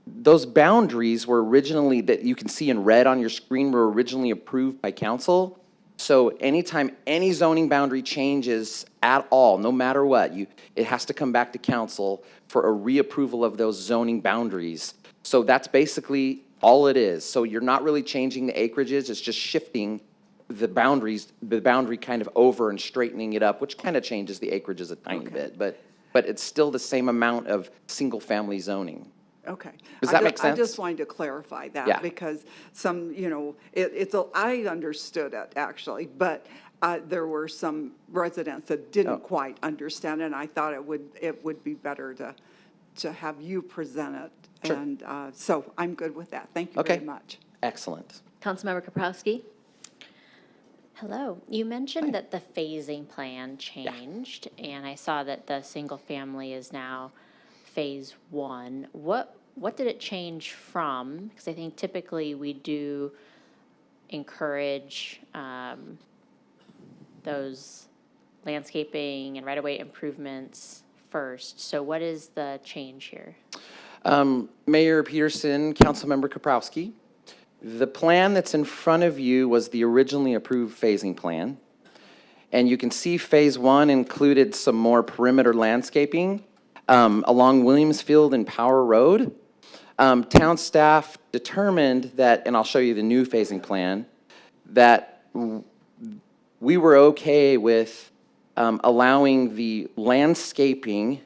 those boundaries were originally, that you can see in red on your screen, were originally approved by council. So anytime any zoning boundary changes at all, no matter what, it has to come back to council for a reapproval of those zoning boundaries. So that's basically all it is. So you're not really changing the acreages, it's just shifting the boundaries, the boundary kind of over and straightening it up, which kind of changes the acreages a tiny bit, but it's still the same amount of single-family zoning. Okay. Does that make sense? I just wanted to clarify that because some, I understood it actually, but there were some residents that didn't quite understand, and I thought it would be better to have you present it. Sure. And so I'm good with that. Thank you very much. Excellent. Councilmember Kaprowski? Hello. You mentioned that the phasing plan changed, and I saw that the single family is now phase 1. What did it change from? Because I think typically we do encourage those landscaping and right-of-way improvements first. So what is the change here? Mayor Peterson, Councilmember Kaprowski, the plan that's in front of you was the originally approved phasing plan. And you can see phase 1 included some more perimeter landscaping along Williamsfield and Power Road. Town staff determined that, and I'll show you the new phasing plan, that we were okay with allowing the landscaping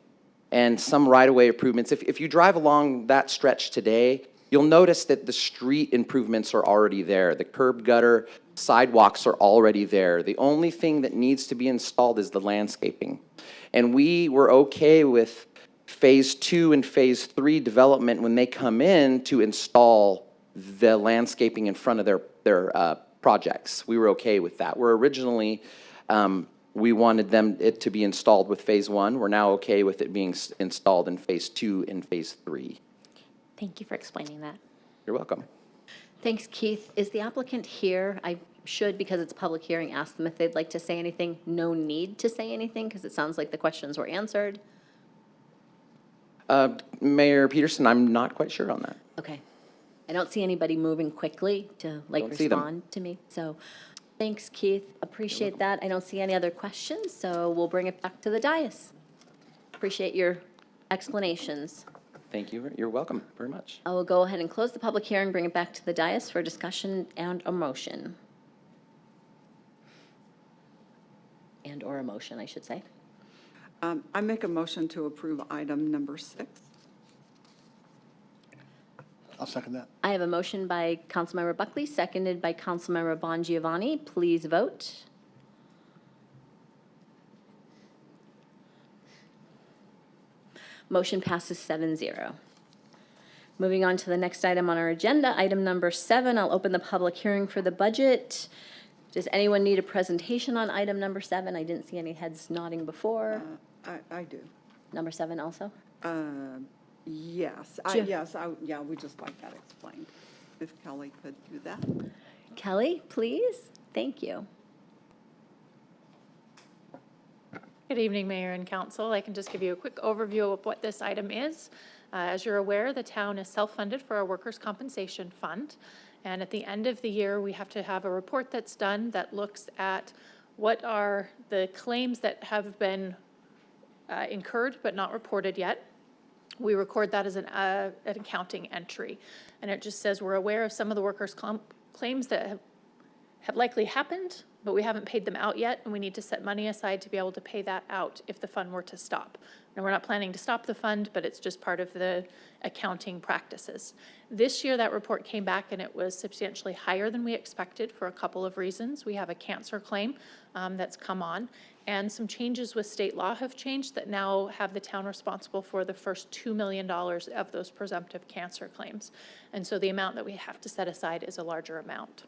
and some right-of-way improvements. If you drive along that stretch today, you'll notice that the street improvements are already there. The curb gutter, sidewalks are already there. The only thing that needs to be installed is the landscaping. And we were okay with phase 2 and phase 3 development when they come in to install the landscaping in front of their projects. We were okay with that. We're originally, we wanted it to be installed with phase 1. We're now okay with it being installed in phase 2 and phase 3. Thank you for explaining that. You're welcome. Thanks, Keith. Is the applicant here? I should, because it's a public hearing, ask them if they'd like to say anything. No need to say anything, because it sounds like the questions were answered. Mayor Peterson, I'm not quite sure on that. Okay. I don't see anybody moving quickly to respond to me. So thanks, Keith. Appreciate that. I don't see any other questions, so we'll bring it back to the dais. Appreciate your explanations. Thank you. You're welcome very much. I will go ahead and close the public hearing, bring it back to the dais for discussion and a motion. Or a motion, I should say. I make a motion to approve item number 6. I'll second that. I have a motion by Councilmember Buckley, seconded by Councilmember Bongiovanni. Please vote. Motion passes 7-0. Moving on to the next item on our agenda, item number 7. I'll open the public hearing for the budget. Does anyone need a presentation on item number 7? I didn't see any heads nodding before. I do. Number 7 also? Yes. We just like that explained. If Kelly could do that. Kelly, please. Thank you. Good evening, Mayor and Council. I can just give you a quick overview of what this item is. As you're aware, the town is self-funded for our workers' compensation fund. And at the end of the year, we have to have a report that's done that looks at what are the claims that have been incurred but not reported yet. We record that as an accounting entry. And it just says we're aware of some of the workers' comp claims that have likely happened, but we haven't paid them out yet, and we need to set money aside to be able to pay that out if the fund were to stop. Now, we're not planning to stop the fund, but it's just part of the accounting practices. This year, that report came back and it was substantially higher than we expected for a couple of reasons. We have a cancer claim that's come on, and some changes with state law have changed that now have the town responsible for the first $2 million of those presumptive cancer claims. And so the amount that we have to set aside is a larger amount.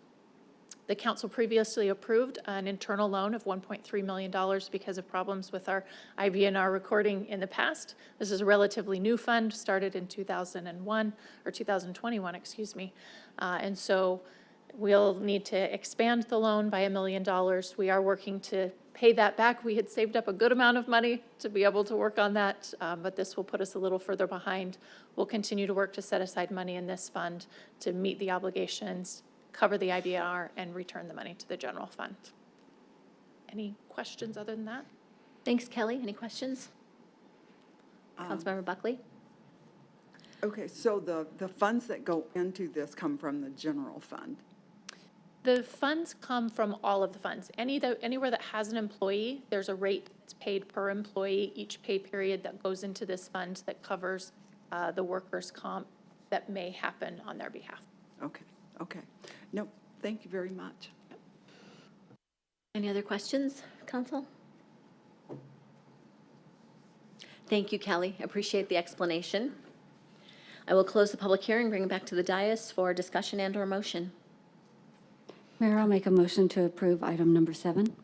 The council previously approved an internal loan of $1.3 million because of problems with our IBNR recording in the past. This is a relatively new fund, started in 2021, excuse me. And so we'll need to expand the loan by $1 million. We are working to pay that back. We had saved up a good amount of money to be able to work on that, but this will put us a little further behind. We'll continue to work to set aside money in this fund to meet the obligations, cover the IBNR, and return the money to the general fund. Any questions other than that? Thanks, Kelly. Any questions? Councilmember Buckley? Okay, so the funds that go into this come from the general fund? The funds come from all of the funds. Anywhere that has an employee, there's a rate that's paid per employee each pay period that goes into this fund that covers the workers' comp that may happen on their behalf. Okay, okay. No, thank you very much. Any other questions, Council? Thank you, Kelly. Appreciate the explanation. I will close the public hearing, bring it back to the dais for discussion and or motion. Mayor, I'll make a motion to approve item number 7.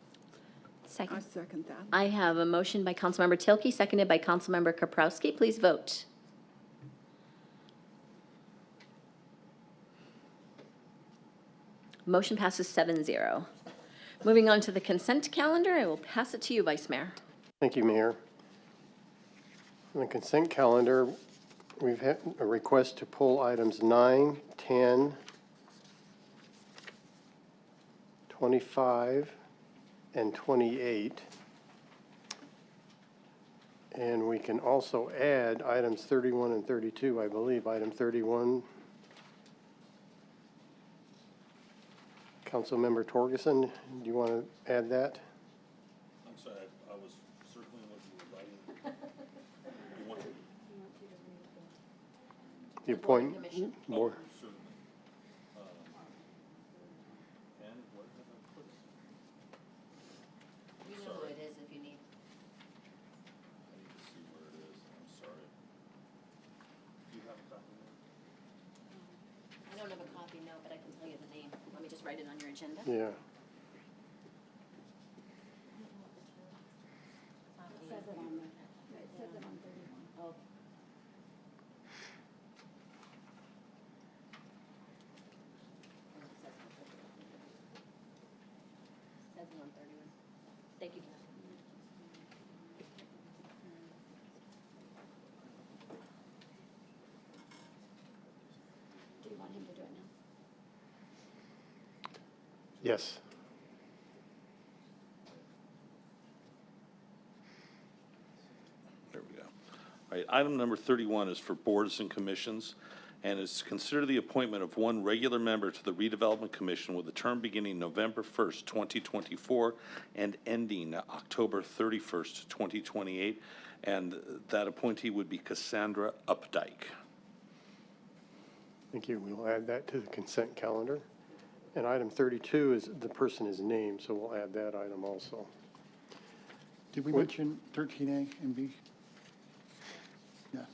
I second that. I have a motion by Councilmember Tilke, seconded by Councilmember Kaprowski. Please vote. Motion passes 7-0. Moving on to the consent calendar, I will pass it to you, Vice Mayor. Thank you, Mayor. On the consent calendar, we've had a request to pull items 9, 10, 25, and 28. And we can also add items 31 and 32, I believe. Item 31, Councilmember Torgerson, do you want to add that? I'm sorry, I was circling what you were writing. You want The appointment board. certainly. And what have I put? You know who it is if you need. I need to see where it is. I'm sorry. Do you have a copy of it? I don't have a copy, no, but I can tell you the name. Let me just write it on your agenda. Yeah. It says it on there. It says it on 31. Oh. Says it on 31. Thank you, Kathy. Do you want him to do it now? Yes. There we go. All right, item number 31 is for boards and commissions, and is to consider the appointment of one regular member to the Redevelopment Commission with a term beginning November 1st, 2024, and ending October 31st, 2028, and that appointee would be Cassandra Updike. Thank you. We'll add that to the consent calendar. And item 32 is the person is named, so we'll add that item also. Did we mention 13A and B? Yes.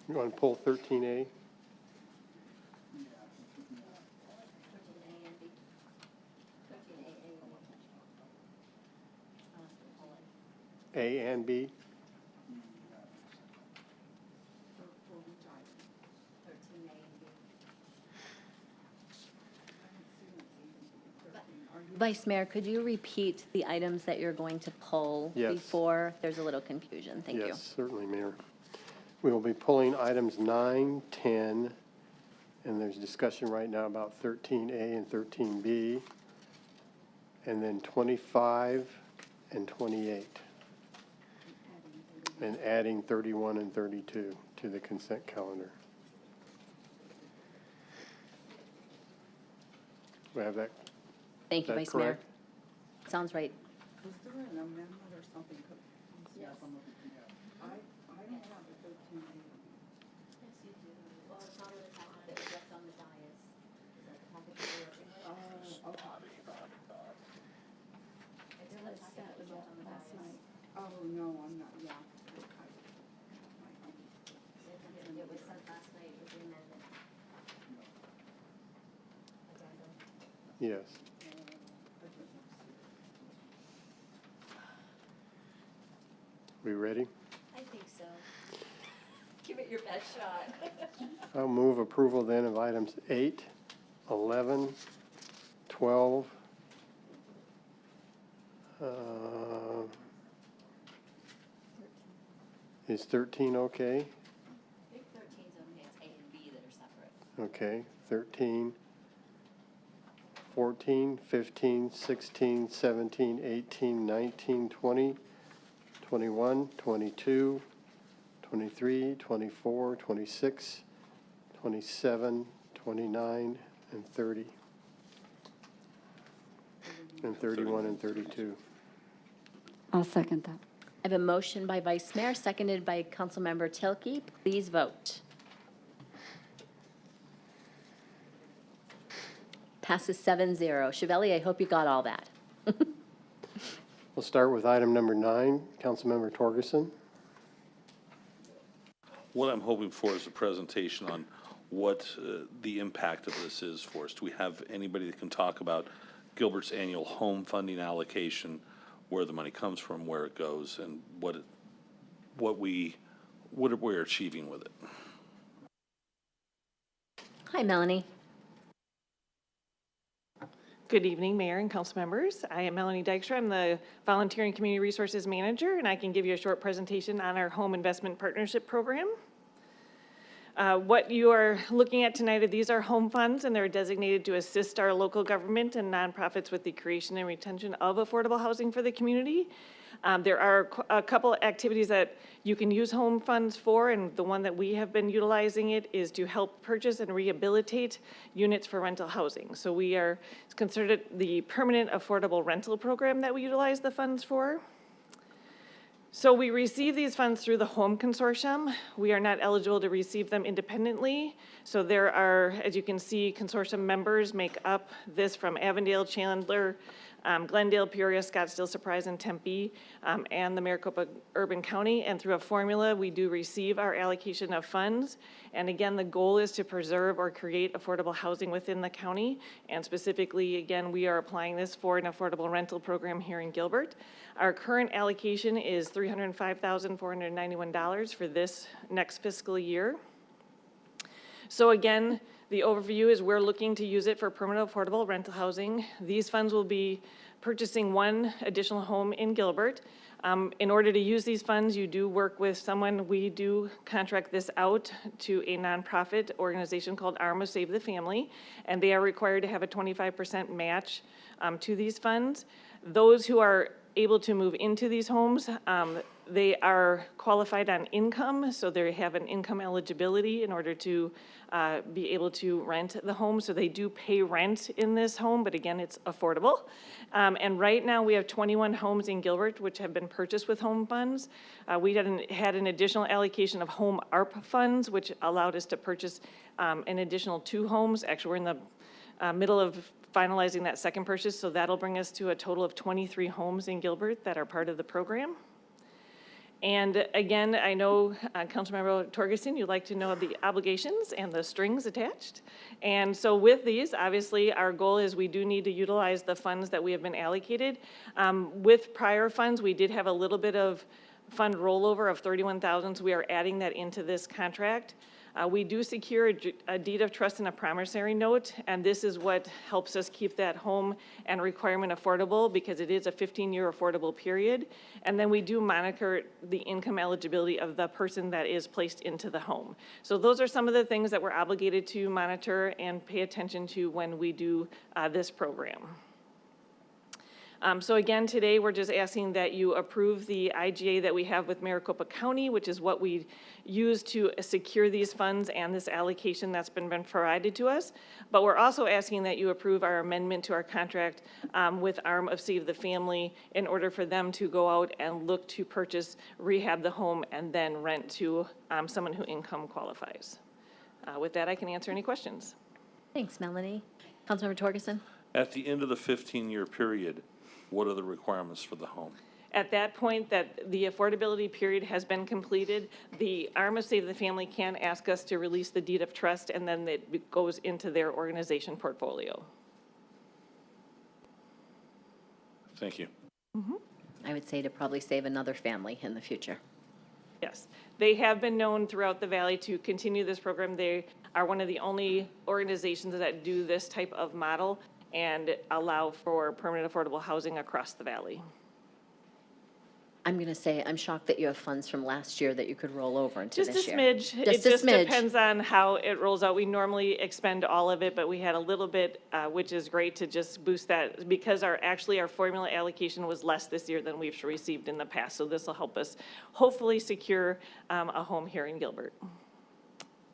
You want to pull 13A? A and B? Vice Mayor, could you repeat the items that you're going to pull Yes. before there's a little confusion? Thank you. Yes, certainly, Mayor. We will be pulling items 9, 10, and there's discussion right now about 13A and 13B. and then 25 and 28. And adding 31 and 32 to the consent calendar. We have that. Thank you, that Vice Mayor. correct? Sounds right. Was there an amendment or something? Yes. I don't have the 13. Yes, you do. Well, it's not on the packet that was left on the dais. Is that the packet that you're working with? It's in the packet that was left on the dais. Oh, no, I'm not, yeah. It was sent last night with the amendment. Addendum. Yes. We ready? I think so. Give it your best shot. I'll move approval then of items 8, 11, 12. Is 13 okay? I think 13's okay. It's A and B that are separate. Okay, 13, 14, 15, 16, 17, 18, 19, 20, 21, 22, 23, 24, 26, 27, 29, and 30. And 31 and 32. I'll second that. I have a motion by Vice Mayor, seconded by Councilmember Tilke. Please vote. Passes 7-0. Chevalier, I hope you got all that. We'll start with item number 9, Councilmember Torgerson. What I'm hoping for is a presentation on what the impact of this is for us. Do we have anybody that can talk about Gilbert's annual home funding allocation, where the money comes from, where it goes, and what we're achieving with it? Hi, Melanie. Good evening, Mayor and council members. I am Melanie Dykstra. I'm the Volunteer and Community Resources Manager, and I can give you a short presentation on our Home Investment Partnership Program. What you are looking at tonight, these are home funds, and they're designated to assist our local government and nonprofits with the creation and retention of affordable housing for the community. There are a couple activities that you can use home funds for, and the one that we have been utilizing it is to help purchase and rehabilitate units for rental housing. So we are considered the permanent affordable rental program that we utilize the funds for. So we receive these funds through the Home Consortium. We are not eligible to receive them independently. So there are, as you can see, consortium members make up this from Avondale, Chandler, Glendale, Peoria, Scottsdale, Surprise, and Tempe, and the Maricopa Urban County. And through a formula, we do receive our allocation of funds. And again, the goal is to preserve or create affordable housing within the county. And specifically, again, we are applying this for an affordable rental program here in Gilbert. Our current allocation is $305,491 for this next fiscal year. So again, the overview is we're looking to use it for permanent affordable rental housing. These funds will be purchasing one additional home in Gilbert. In order to use these funds, you do work with someone. We do contract this out to a nonprofit organization called Arm of Save the Family, and they are required to have a 25% match to these funds. Those who are able to move into these homes, they are qualified on income, so they have an income eligibility in order to be able to rent the home. So they do pay rent in this home, but again, it's affordable. And right now we have 21 homes in Gilbert which have been purchased with home funds. We had an additional allocation of home ARP funds, which allowed us to purchase an additional 2 homes. Actually, we're in the middle of finalizing that second purchase, so that'll bring us to a total of 23 homes in Gilbert that are part of the program. And again, I know Councilmember Torgerson, you'd like to know the obligations and the strings attached. And so with these, obviously, our goal is we do need to utilize the funds that we have been allocated. With prior funds, we did have a little bit of fund rollover of $31,000, so we are adding that into this contract. We do secure a deed of trust and a promissory note, and this is what helps us keep that home and requirement affordable because it is a 15-year affordable period. And then we do monitor the income eligibility of the person that is placed into the home. So those are some of the things that we're obligated to monitor and pay attention to when we do this program. So again, today, we're just asking that you approve the IGA that we have with Maricopa County, which is what we use to secure these funds and this allocation that's been provided to us. But we're also asking that you approve our amendment to our contract with Arm of Save the Family in order for them to go out and look to purchase, rehab the home, and then rent to someone who income qualifies. With that, I can answer any questions. Thanks, Melanie. Councilmember Torgerson? At the end of the 15-year period, what are the requirements for the home? At that point that the affordability period has been completed, the Arm of Save the Family can ask us to release the deed of trust, and then it goes into their organization portfolio. Thank you. I would say to probably save another family in the future. Yes, they have been known throughout the valley to continue this program. They are one of the only organizations that do this type of model and allow for permanent affordable housing across the valley. I'm going to say I'm shocked that you have funds from last year that you could roll over into Just this a year. smidge. It just depends on how it rolls out. We normally expend all of it, but we had a little bit, which is great to just boost that because our formula allocation was less this year than we've received in the past. So this will help us hopefully secure a home here in Gilbert.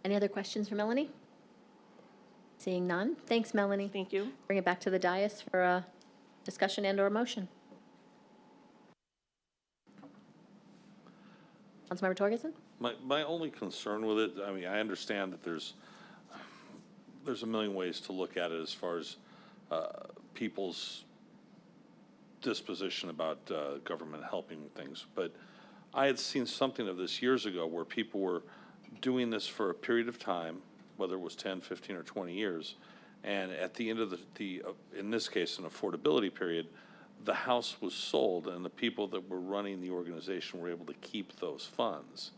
Any other questions for Melanie? Seeing none. Thanks, Melanie. Thank you. Bring it back to the dais for a discussion and/or motion. Councilmember Torgerson? My only concern with it, I mean, I understand that there's a million ways to look at it as far as people's disposition about government helping things, but I had seen something of this years ago where people were doing this for a period of time, whether it was 10, 15, or 20 years, and at the end of the in this case, an affordability period, the house was sold and the people that were running the organization were able to keep those funds.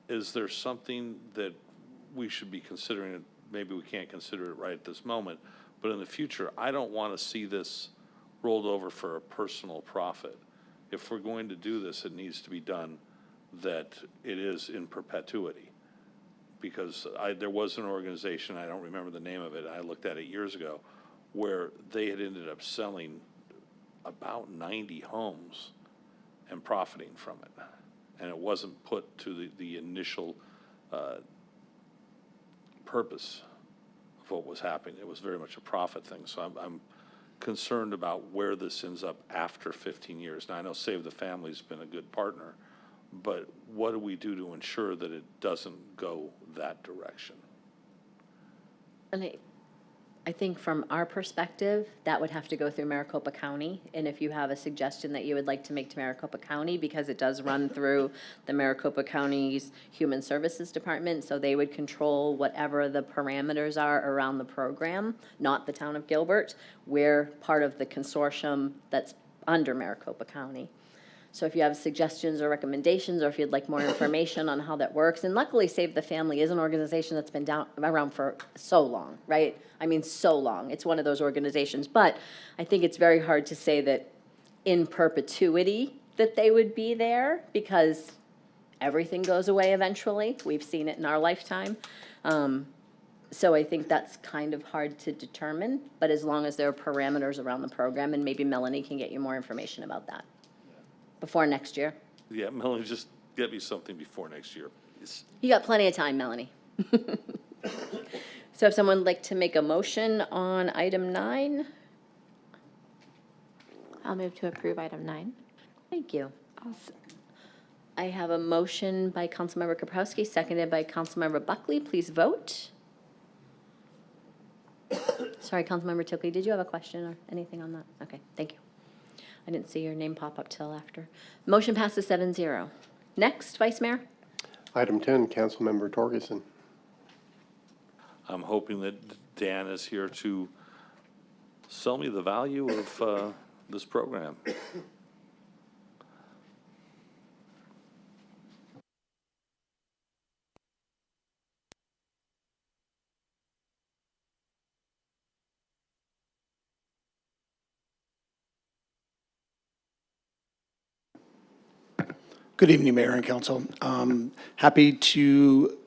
Is there something that we should be considering? Maybe we can't consider it right at this moment, but in the future, I don't want to see this rolled over for a personal profit. If we're going to do this, it needs to be done that it is in perpetuity. Because there was an organization, I don't remember the name of it, I looked at it years ago, where they had ended up selling about 90 homes and profiting from it. And it wasn't put to the initial purpose of what was happening. It was very much a profit thing. So I'm concerned about where this ends up after 15 years. Now, I know Save the Family's been a good partner, but what do we do to ensure that it doesn't go that direction? And I think from our perspective, that would have to go through Maricopa County. And if you have a suggestion that you would like to make to Maricopa County, because it does run through the Maricopa County's Human Services Department, so they would control whatever the parameters are around the program, not the town of Gilbert. We're part of the consortium that's under Maricopa County. So if you have suggestions or recommendations, or if you'd like more information on how that works, and luckily Save the Family is an organization that's been around for so long, right? I mean, so long. It's one of those organizations. But I think it's very hard to say that in perpetuity that they would be there, because everything goes away eventually. We've seen it in our lifetime. So I think that's kind of hard to determine, but as long as there are parameters around the program, and maybe Melanie can get you more information about that. Before next year. Yeah, Melanie, just get me something before next year. You got plenty of time, Melanie. So if someone would like to make a motion on item 9. I'll move to approve item 9. Thank you. I have a motion by Councilmember Kaprowski, seconded by Councilmember Buckley. Please vote. Sorry, Councilmember Tilke, did you have a question or anything on that? Okay, thank you. I didn't see your name pop up till after. Motion passes 7-0. Next, Vice Mayor. Item 10, Councilmember Torgerson. I'm hoping that Dan is here to sell me the value of this program. Good evening, Mayor and Council. Happy to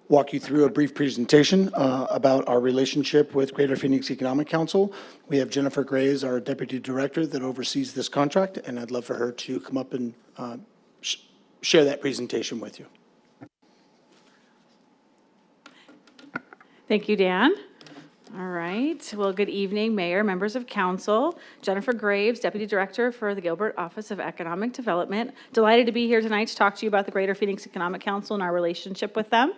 walk you through a brief presentation about our relationship with Greater Phoenix Economic Council. We have Jennifer Grays, our Deputy Director, that oversees this contract, and I'd love for her to come up and share that presentation with you. Thank you, Dan. All right. Well, good evening, Mayor, members of council. Jennifer Graves, Deputy Director for the Gilbert Office of Economic Development. Delighted to be here tonight to talk to you about the Greater Phoenix Economic Council and our relationship with them.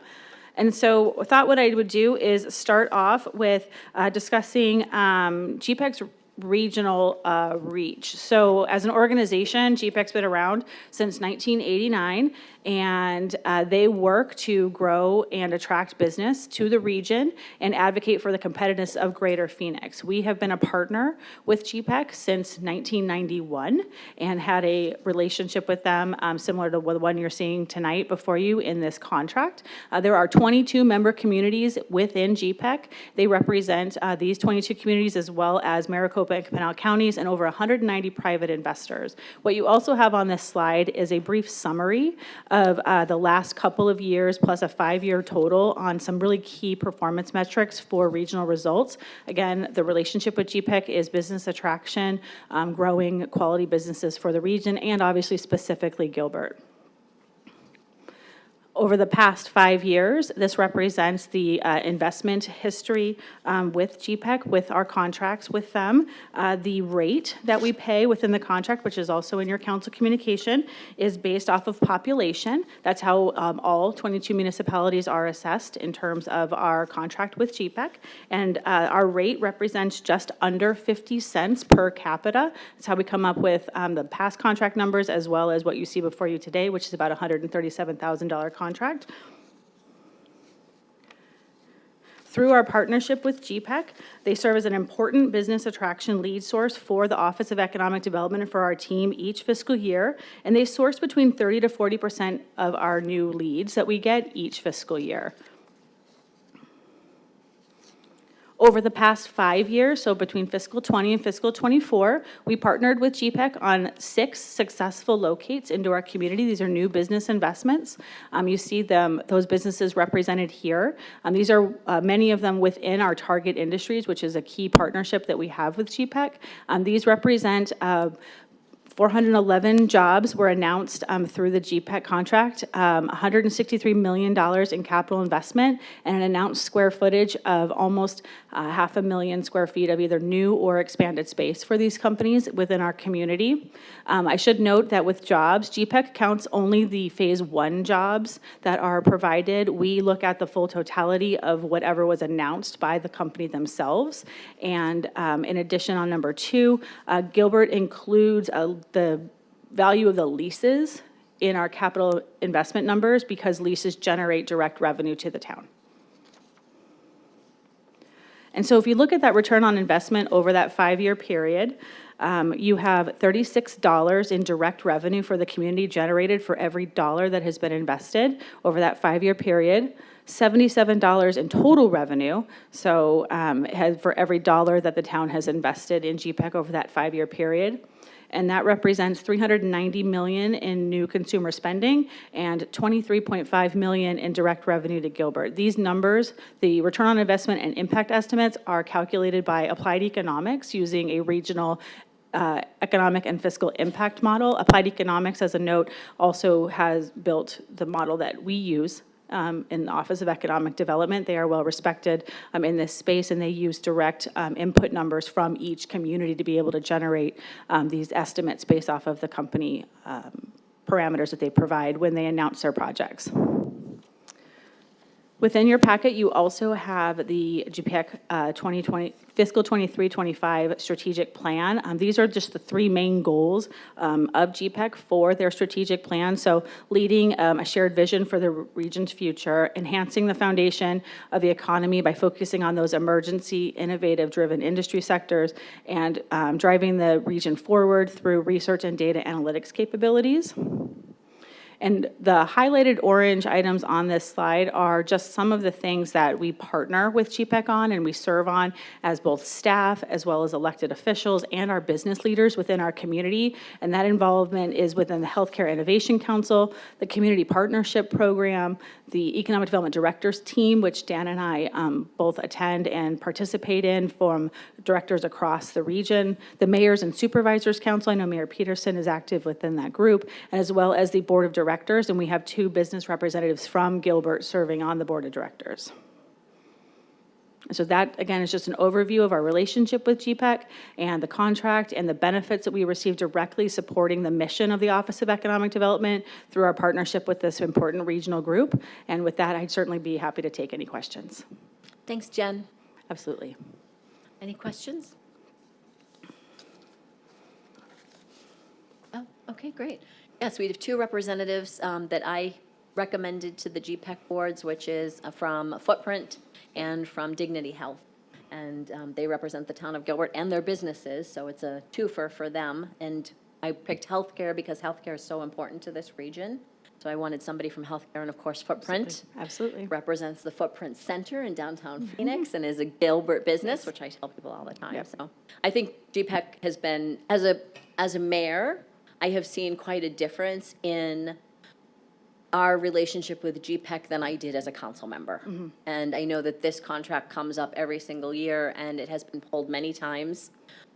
And so I thought what I would do is start off with discussing GPEC's regional reach. So as an organization, GPEC's been around since 1989, and they work to grow and attract business to the region and advocate for the competitiveness of Greater Phoenix. We have been a partner with GPEC since 1991 and had a relationship with them similar to the one you're seeing tonight before you in this contract. There are 22 member communities within GPEC. They represent these 22 communities as well as Maricopa and Pinal counties and over 190 private investors. What you also have on this slide is a brief summary of the last couple of years plus a 5-year total on some really key performance metrics for regional results. Again, the relationship with GPEC is business attraction, growing quality businesses for the region, and obviously specifically Gilbert. Over the past 5 years, this represents the investment history with GPEC, with our contracts with them. The rate that we pay within the contract, which is also in your council communication, is based off of population. That's how all 22 municipalities are assessed in terms of our contract with GPEC. And our rate represents just under 50 cents per capita. That's how we come up with the past contract numbers as well as what you see before you today, which is about $137,000 contract. Through our partnership with GPEC, they serve as an important business attraction lead source for the Office of Economic Development and for our team each fiscal year, and they source between 30 to 40% of our new leads that we get each fiscal year. Over the past 5 years, so between fiscal 20 and fiscal 24, we partnered with GPEC on 6 successful locates into our community. These are new business investments. You see those businesses represented here. These are many of them within our target industries, which is a key partnership that we have with GPEC. These represent 411 jobs were announced through the GPEC contract, $163 million in capital investment, and an announced square footage of almost 500,000 square feet of either new or expanded space for these companies within our community. I should note that with jobs, GPEC counts only the phase 1 jobs that are provided. We look at the full totality of whatever was announced by the company themselves. And in addition, on number 2, Gilbert includes the value of the leases in our capital investment numbers because leases generate direct revenue to the town. And so if you look at that return on investment over that 5-year period, you have $36 in direct revenue for the community generated for every dollar that has been invested over that 5-year period. $77 in total revenue, so for every dollar that the town has invested in GPEC over that 5-year period. And that represents $390 million in new consumer spending and $23.5 million in direct revenue to Gilbert. These numbers, the return on investment and impact estimates, are calculated by applied economics using a regional economic and fiscal impact model. Applied economics, as a note, also has built the model that we use in the Office of Economic Development. They are well respected in this space, and they use direct input numbers from each community to be able to generate these estimates based off of the company parameters that they provide when they announce their projects. Within your packet, you also have the GPEC 2020 fiscal 23-25 strategic plan. These are just the 3 main goals of GPEC for their strategic plan. So leading a shared vision for the region's future, enhancing the foundation of the economy by focusing on those emergency, innovative-driven industry sectors, and driving the region forward through research and data analytics capabilities. And the highlighted orange items on this slide are just some of the things that we partner with GPEC on and we serve on as both staff as well as elected officials and our business leaders within our community. And that involvement is within the Healthcare Innovation Council, the Community Partnership Program, the Economic Development Directors Team, which Dan and I both attend and participate in from directors across the region, the Mayors and Supervisors Council. I know Mayor Peterson is active within that group, as well as the Board of Directors, and we have 2 business representatives from Gilbert serving on the Board of Directors. So that, again, is just an overview of our relationship with GPEC and the contract and the benefits that we receive directly supporting the mission of the Office of Economic Development through our partnership with this important regional group. And with that, I'd certainly be happy to take any questions. Thanks, Jen. Absolutely. Any questions? Oh, okay, great. Yes, we have 2 representatives that I recommended to the GPEC boards, which is from Footprint and from Dignity Health. And they represent the town of Gilbert and their businesses, so it's a twofer for them. And I picked healthcare because healthcare is so important to this region. So I wanted somebody from healthcare, and of course Footprint. Absolutely. Represents the Footprint Center in downtown Phoenix and is a Gilbert business, which I tell people all the time. Yep. So I think GPEC has been, as a mayor, I have seen quite a difference in our relationship with GPEC than I did as a council member. And I know that this contract comes up every single year, and it has been pulled many times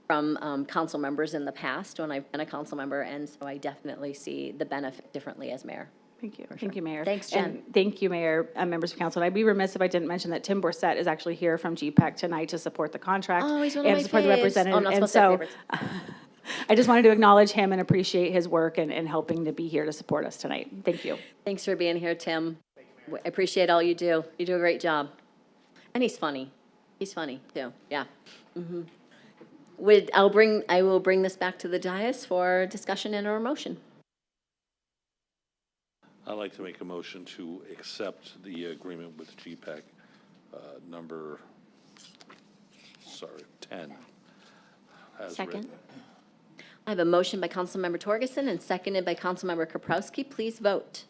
from council members in the past when I've been a council member, and so I definitely see the benefit differently as mayor. Thank you. Thank you, Mayor. Thanks, Jen. And thank you, Mayor, members of council. And I'd be remiss if I didn't mention that Tim Borsett is actually here from GPEC tonight to support the contract. Oh, he's one of and my support the faves. representative. Oh, I'm not And supposed to have so favorites. I just wanted to acknowledge him and appreciate his work and helping to be here to support us tonight. Thank you. Thanks for being here, Tim. I appreciate all you do. You do a great job. And he's funny. He's funny, too. Yeah. I will bring this back to the dais for discussion and or motion. I'd like to make a motion to accept the agreement with GPEC, number 10. As Second. written. I have a motion by Councilmember Torgerson and seconded by Councilmember Kaprowski. Please vote.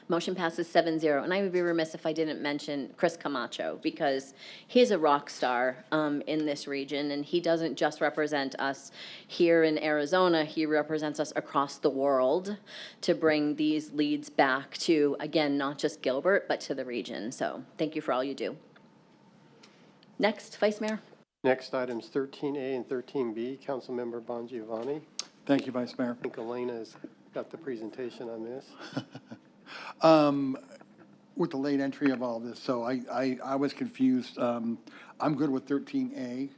Motion passes 7-0. And I would be remiss if I didn't mention Chris Camacho, because he's a rock star in this region, and he doesn't just represent us here in Arizona, he represents us across the world to bring these leads back to, again, not just Gilbert, but to the region. So thank you for all you do. Next, Vice Mayor. Next, items 13A and 13B, Councilmember Bongiovanni. Thank you, Vice Mayor. I think Elena has got the presentation on this. With the late entry of all this, so I was confused. I'm good with 13A,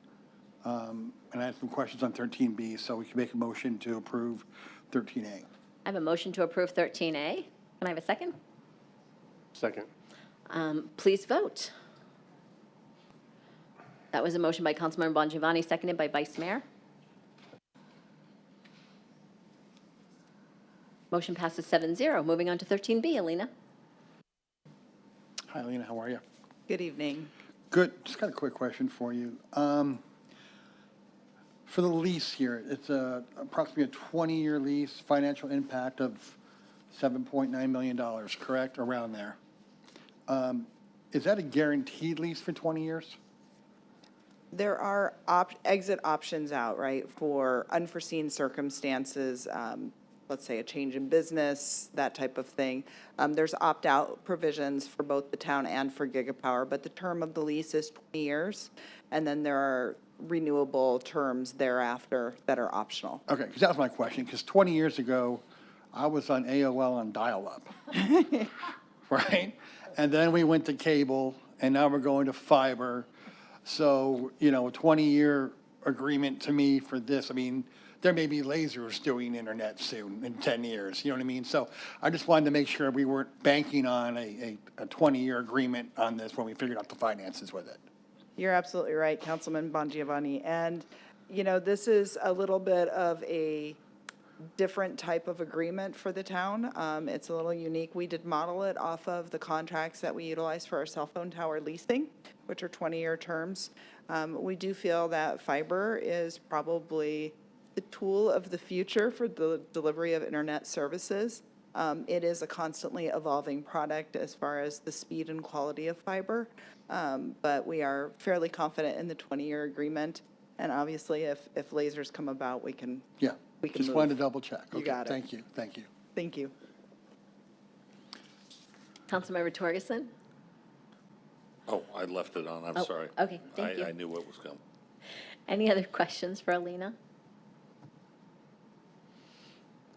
and I have some questions on 13B, so we can make a motion to approve 13A. I have a motion to approve 13A. Can I have a second? Second. Please vote. That was a motion by Councilmember Bongiovanni, seconded by Vice Mayor. Motion passes 7-0. Moving on to 13B, Alina. Hi, Alina, how are you? Good evening. Good. Just got a quick question for you. For the lease here, it's approximately a 20-year lease, financial impact of $7.9 million, correct? Around there. Is that a guaranteed lease for 20 years? There are exit options out, right, for unforeseen circumstances, let's say a change in business, that type of thing. There's opt-out provisions for both the town and for Gigapower, but the term of the lease is 20 years, and then there are renewable terms thereafter that are optional. Okay, because that was my question, because 20 years ago, I was on AOL on dial-up, right? And then we went to cable, and now we're going to fiber. So, you know, a 20-year agreement to me for this, I mean, there may be lasers doing internet soon in 10 years, you know what I mean? So I just wanted to make sure we weren't banking on a 20-year agreement on this when we figured out the finances with it. You're absolutely right, Councilman Bongiovanni. And, you know, this is a little bit of a different type of agreement for the town. It's a little unique. We did model it off of the contracts that we utilize for our cell phone tower leasing, which are 20-year terms. We do feel that fiber is probably the tool of the future for the delivery of internet services. It is a constantly evolving product as far as the speed and quality of fiber, but we are fairly confident in the 20-year agreement. And obviously, if lasers come about, we can Just move. wanted to double check. You Okay, got it. thank you, thank you. Thank you. Councilmember Torgerson? Oh, I left it on, I'm Oh, sorry. okay, thank you. I knew what was coming. Any other questions for Alina?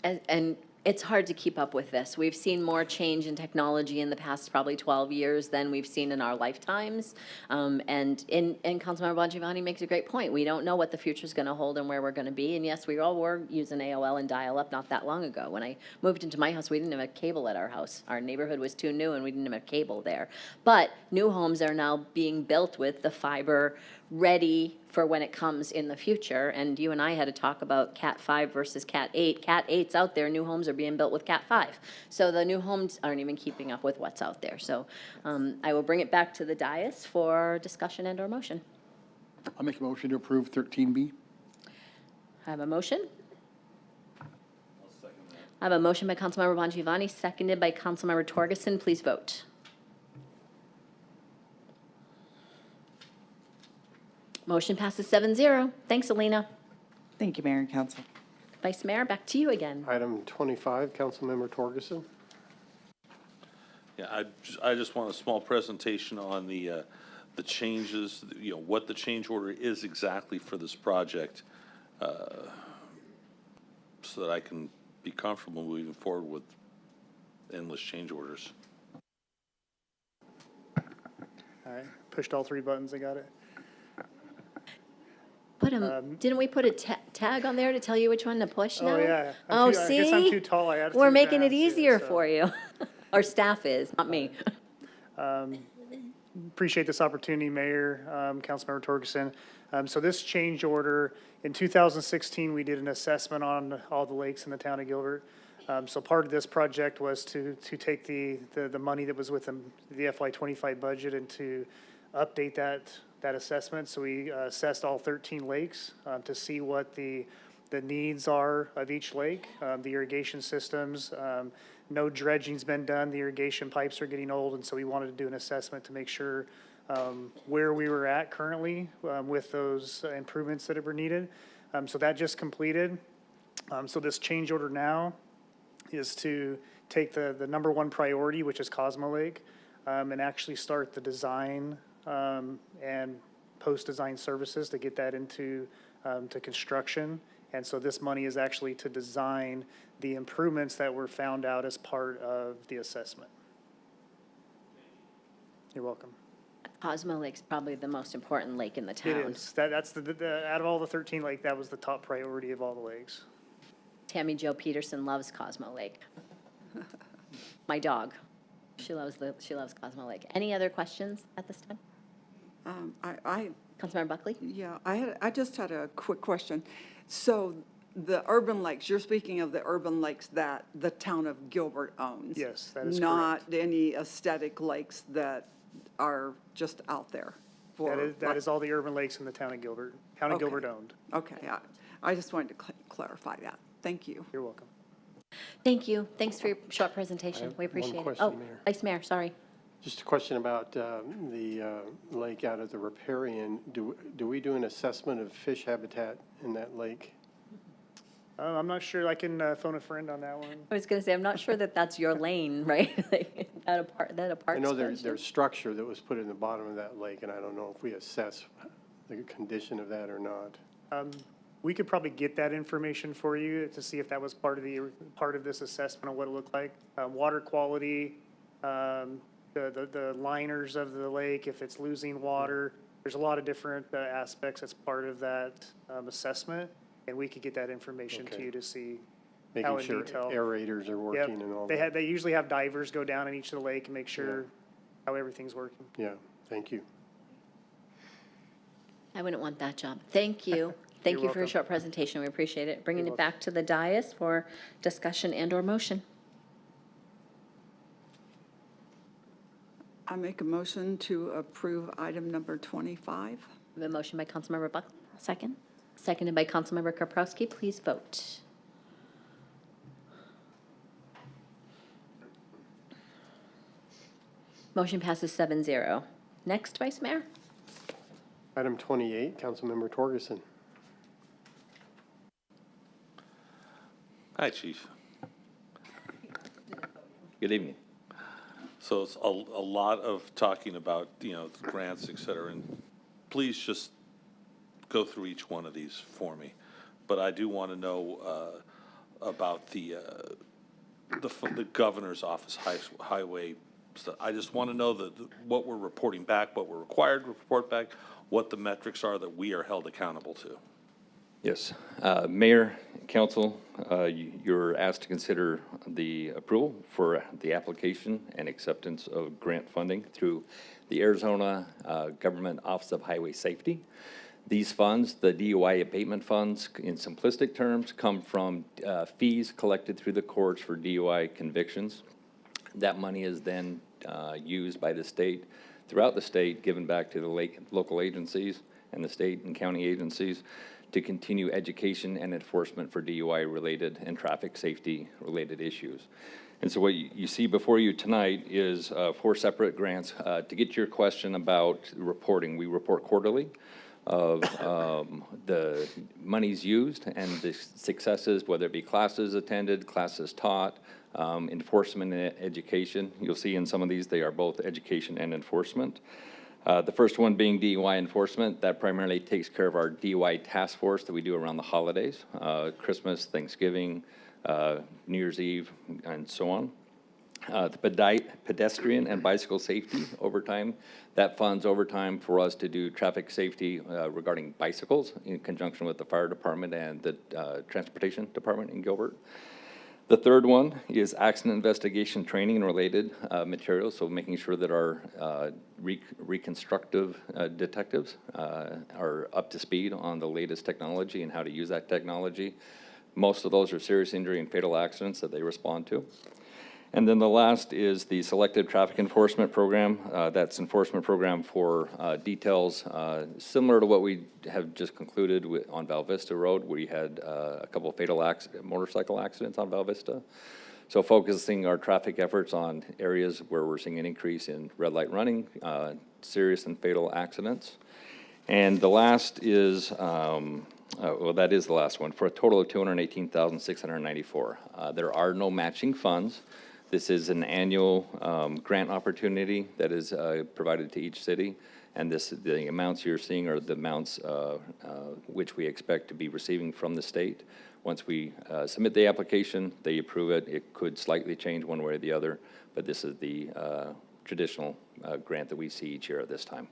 And it's hard to keep up with this. We've seen more change in technology in the past probably 12 years than we've seen in our lifetimes. And Councilmember Bongiovanni makes a great point. We don't know what the future's going to hold and where we're going to be. And yes, we all were using AOL and dial-up not that long ago. When I moved into my house, we didn't have a cable at our house. Our neighborhood was too new and we didn't have cable there. But new homes are now being built with the fiber ready for when it comes in the future. And you and I had to talk about Cat 5 versus Cat 8. Cat 8's out there, new homes are being built with Cat 5. So the new homes aren't even keeping up with what's out there. So I will bring it back to the dais for discussion and or motion. I'll make a motion to approve 13B. I have a motion. I have a motion by Councilmember Bongiovanni, seconded by Councilmember Torgerson. Please vote. Motion passes 7-0. Thanks, Alina. Thank you, Mayor and Council. Vice Mayor, back to you again. Item 25, Councilmember Torgerson. Yeah, I just want a small presentation on the changes, you know, what the change order is exactly for this project, so that I can be comfortable moving forward with endless change orders. All right, pushed all three buttons, I got it. Didn't we put a tag on there to tell you which one to push now? Oh, yeah. Oh, I guess I'm see? too tall. I had to We're do making it that, easier so. for you. Our staff is, not me. Appreciate this opportunity, Mayor, Councilmember Torgerson. So this change order, in 2016, we did an assessment on all the lakes in the town of Gilbert. So part of this project was to take the money that was within the FY25 budget and to update that assessment. So we assessed all 13 lakes to see what the needs are of each lake, the irrigation systems. No dredging's been done. The irrigation pipes are getting old, and so we wanted to do an assessment to make sure where we were at currently with those improvements that were needed. So that just completed. So this change order now is to take the number one priority, which is Cosmo Lake, and actually start the design and post-design services to get that into to construction. And so this money is actually to design the improvements that were found out as part of the assessment. You're welcome. Cosmo Lake's probably the most important lake in the town. It is. That's out of all the 13 lakes, that was the top priority of all the lakes. Tammy Jo Peterson loves Cosmo Lake. My dog. She loves Cosmo Lake. Any other questions at this time? Councilmember Buckley? Yeah, I just had a quick question. So the urban lakes, you're speaking of the urban lakes that the town of Gilbert owns? Yes, that is not any aesthetic lakes that are just out there? That is all the urban lakes in the town of Gilbert, town of Gilbert owned. Okay, I just wanted to clarify that. Thank you. You're welcome. Thank you. Thanks for your short presentation. We appreciate it. question, Oh, Mayor. Vice Mayor, sorry. Just a question about the lake out at the riparian. Do we do an assessment of fish habitat in that lake? I'm not sure. I can phone a friend on that one. I was going to say, I'm not sure that that's your lane, right? That a park I know there's structure that was put in the bottom of that lake, and I don't know if we assess the condition of that or not. We could probably get that information for you to see if that was part of this assessment of what it looked like. Water quality, the liners of the lake, if it's losing water. There's a lot of different aspects that's part of that assessment, and we could get that information to you to see how in Making detail. sure aerators are working and all that. They usually have divers go down in each of the lake and make sure how everything's working. Yeah, thank you. I wouldn't want that job. Thank you. Thank You're you for a welcome. short presentation. We appreciate it. Bringing it back to the dais for discussion and/or motion. I make a motion to approve item number 25. We have a motion by Councilmember Buckley, Second? seconded by Councilmember Kaprowski. Please vote. Motion passes 7-0. Next, Vice Mayor. Item 28, Councilmember Torgerson. Hi, Chief. Good evening. So it's a lot of talking about, grants, et cetera, and please just go through each one of these for me. But I do want to know about the governor's office highway stuff. I just want to know what we're reporting back, what we're required to report back, what the metrics are that we are held accountable to. Yes. Mayor, Council, you're asked to consider the approval for the application and acceptance of grant funding through the Arizona Government Office of Highway Safety. These funds, the DUI abatement funds, in simplistic terms, come from fees collected through the courts for DUI convictions. That money is then used by the state, throughout the state, given back to the local agencies and the state and county agencies to continue education and enforcement for DUI-related and traffic safety-related issues. And so what you see before you tonight is 4 separate grants. To get to your question about reporting, we report quarterly of the monies used and the successes, whether it be classes attended, classes taught, enforcement and education. You'll see in some of these, they are both education and enforcement. The first one being DUI enforcement. That primarily takes care of our DUI task force that we do around the holidays, Christmas, Thanksgiving, New Year's Eve, and so on. The pedestrian and bicycle safety overtime, that funds overtime for us to do traffic safety regarding bicycles in conjunction with the fire department and the transportation department in Gilbert. The third one is accident investigation training and related materials, so making sure that our reconstructive detectives are up to speed on the latest technology and how to use that technology. Most of those are serious injury and fatal accidents that they respond to. And then the last is the selective traffic enforcement program. That's enforcement program for details similar to what we have just concluded on Val Vista Road, where we had a couple of fatal motorcycle accidents on Val Vista. So focusing our traffic efforts on areas where we're seeing an increase in red light running, serious and fatal accidents. And the last is, well, that is the last one, for a total of $218,694. There are no matching funds. This is an annual grant opportunity that is provided to each city, and the amounts you're seeing are the amounts which we expect to be receiving from the state. Once we submit the application, they approve it. It could slightly change one way or the other, but this is the traditional grant that we see each year at this time.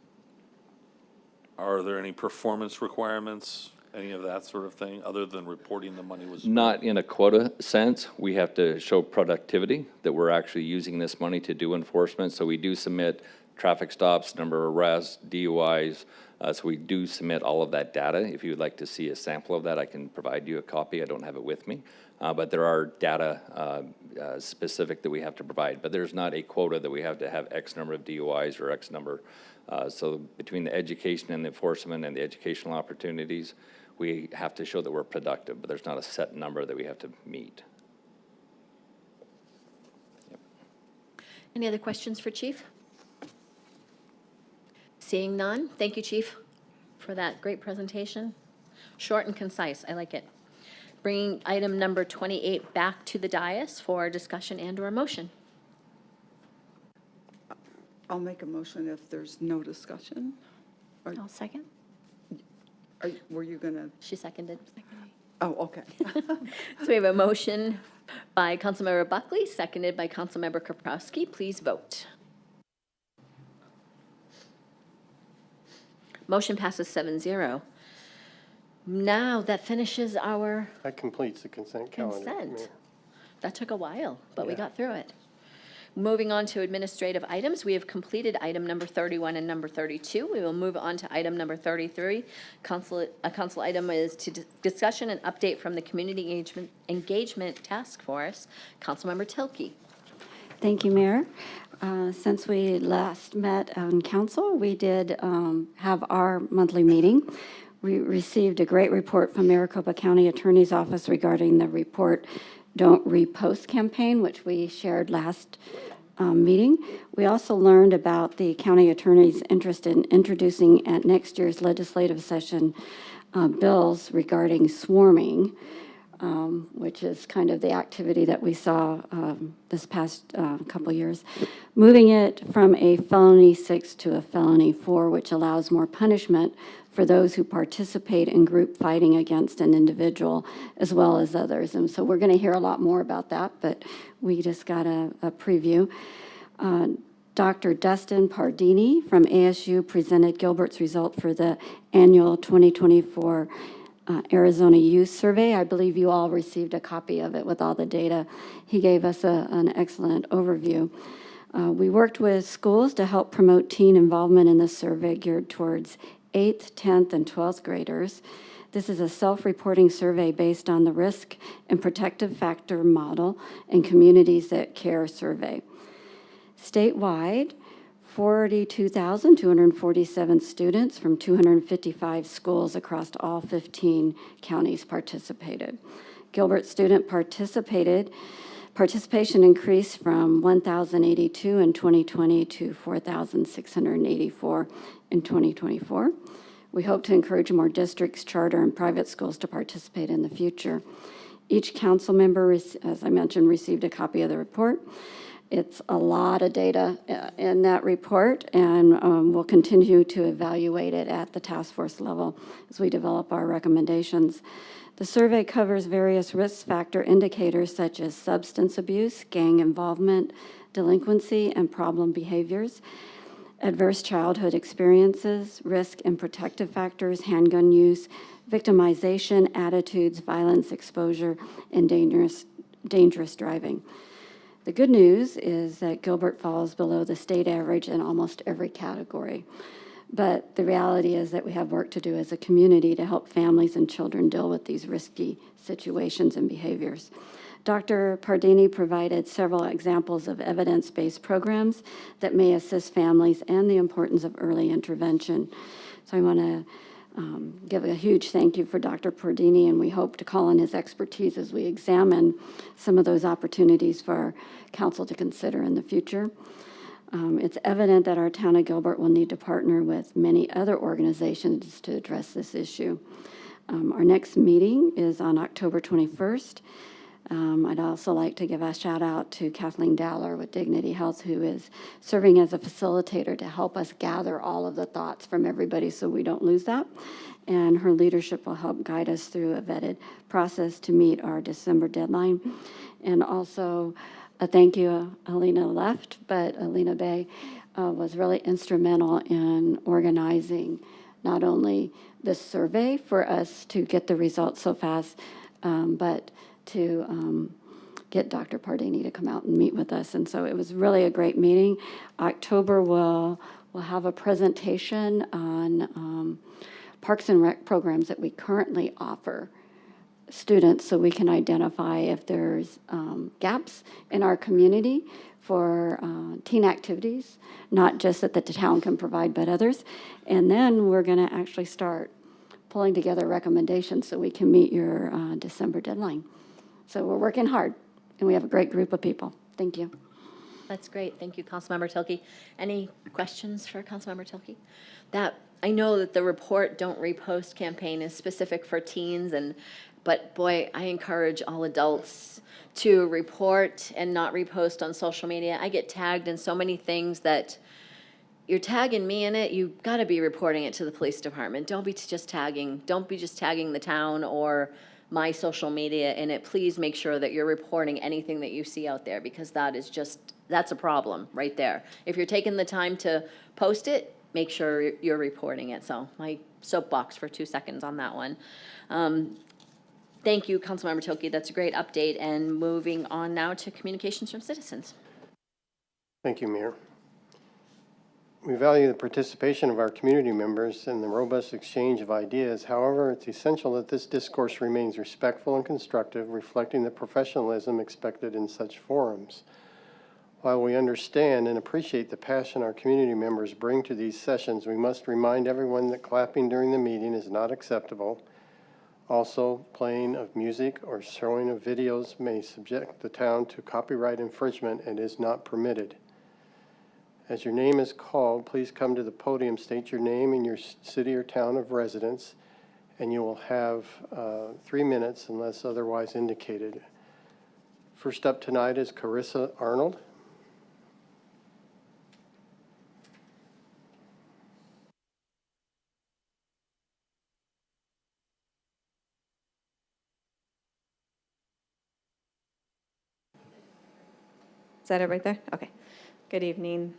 Are there any performance requirements, any of that sort of thing, other than reporting the money was? Not in a quota sense. We have to show productivity, that we're actually using this money to do enforcement. So we do submit traffic stops, number of arrests, DUIs. So we do submit all of that data. If you would like to see a sample of that, I can provide you a copy. I don't have it with me. But there are data specific that we have to provide. But there's not a quota that we have to have X number of DUIs or X number. So between the education and the enforcement and the educational opportunities, we have to show that we're productive, but there's not a set number that we have to meet. Yep. Any other questions for Chief? Seeing none, thank you, Chief, for that great presentation. Short and concise, I like it. Bringing item number 28 back to the dais for discussion and/or motion. I'll make a motion if there's no discussion. I'll second. Were you gonna? She seconded. Oh, okay. So we have a motion by Councilmember Buckley, seconded by Councilmember Kaprowski. Please vote. Motion passes 7-0. Now that finishes our That completes the consent calendar. consent. Mayor. That took a while, but we Yeah. got through it. Moving on to administrative items, we have completed item number 31 and number 32. We will move on to item number 33. A council item is to discussion and update from the Community Engagement Task Force. Councilmember Tilkey. Thank you, Mayor. Since we last met on council, we did have our monthly meeting. We received a great report from Maricopa County Attorney's Office regarding the report Don't Repost campaign, which we shared last meeting. We also learned about the county attorney's interest in introducing at next year's legislative session bills regarding swarming, which is kind of the activity that we saw this past couple years, moving it from a felony 6 to a felony 4, which allows more punishment for those who participate in group fighting against an individual as well as others. And so we're going to hear a lot more about that, but we just got a preview. Dr. Dustin Pardini from ASU presented Gilbert's result for the annual 2024 Arizona Youth Survey. I believe you all received a copy of it with all the data. He gave us an excellent overview. We worked with schools to help promote teen involvement in the survey geared towards 8th, 10th, and 12th graders. This is a self-reporting survey based on the risk and protective factor model and Communities That Care survey. Statewide, 42,247 students from 255 schools across all 15 counties participated. Gilbert student participation increased from 1,082 in 2020 to 4,684 in 2024. We hope to encourage more districts, charter, and private schools to participate in the future. Each council member, as I mentioned, received a copy of the report. It's a lot of data in that report, and we'll continue to evaluate it at the task force level as we develop our recommendations. The survey covers various risk factor indicators such as substance abuse, gang involvement, delinquency, and problem behaviors, adverse childhood experiences, risk and protective factors, handgun use, victimization, attitudes, violence exposure, and dangerous driving. The good news is that Gilbert falls below the state average in almost every category. But the reality is that we have work to do as a community to help families and children deal with these risky situations and behaviors. Dr. Pardini provided several examples of evidence-based programs that may assist families and the importance of early intervention. So I want to give a huge thank you for Dr. Pardini, and we hope to call on his expertise as we examine some of those opportunities for our council to consider in the future. It's evident that our town of Gilbert will need to partner with many other organizations to address this issue. Our next meeting is on October 21st. I'd also like to give a shout out to Kathleen Dowler with Dignity Health, who is serving as a facilitator to help us gather all of the thoughts from everybody so we don't lose that. And her leadership will help guide us through a vetted process to meet our December deadline. And also, thank you, Alina left, but Alina Bay was really instrumental in organizing not only this survey for us to get the results so fast, but to get Dr. Pardini to come out and meet with us. And so it was really a great meeting. October we'll have a presentation on Parks and Rec programs that we currently offer students so we can identify if there's gaps in our community for teen activities, not just that the town can provide, but others. And then we're going to actually start pulling together recommendations so we can meet your December deadline. So we're working hard, and we have a great group of people. Thank you. That's great. Thank you, Councilmember Tilkey. Any questions for Councilmember Tilkey? I know that the report Don't Repost campaign is specific for teens, but boy, I encourage all adults to report and not repost on social media. I get tagged in so many things that you're tagging me in it, you've got to be reporting it to the police department. Don't be just tagging the town or my social media in it. Please make sure that you're reporting anything that you see out there, because that's a problem right there. If you're taking the time to post it, make sure you're reporting it. So my soapbox for 2 seconds on that one. Thank you, Councilmember Tilkey. That's a great update. And moving on now to communications from citizens. Thank you, Mayor. We value the participation of our community members and the robust exchange of ideas. However, it's essential that this discourse remains respectful and constructive, reflecting the professionalism expected in such forums. While we understand and appreciate the passion our community members bring to these sessions, we must remind everyone that clapping during the meeting is not acceptable. Also, playing of music or showing of videos may subject the town to copyright infringement and is not permitted. As your name is called, please come to the podium, state your name and your city or town of residence, and you will have 3 minutes unless otherwise indicated. First up tonight is Carissa Arnold. Is that it right there? Okay. Good evening.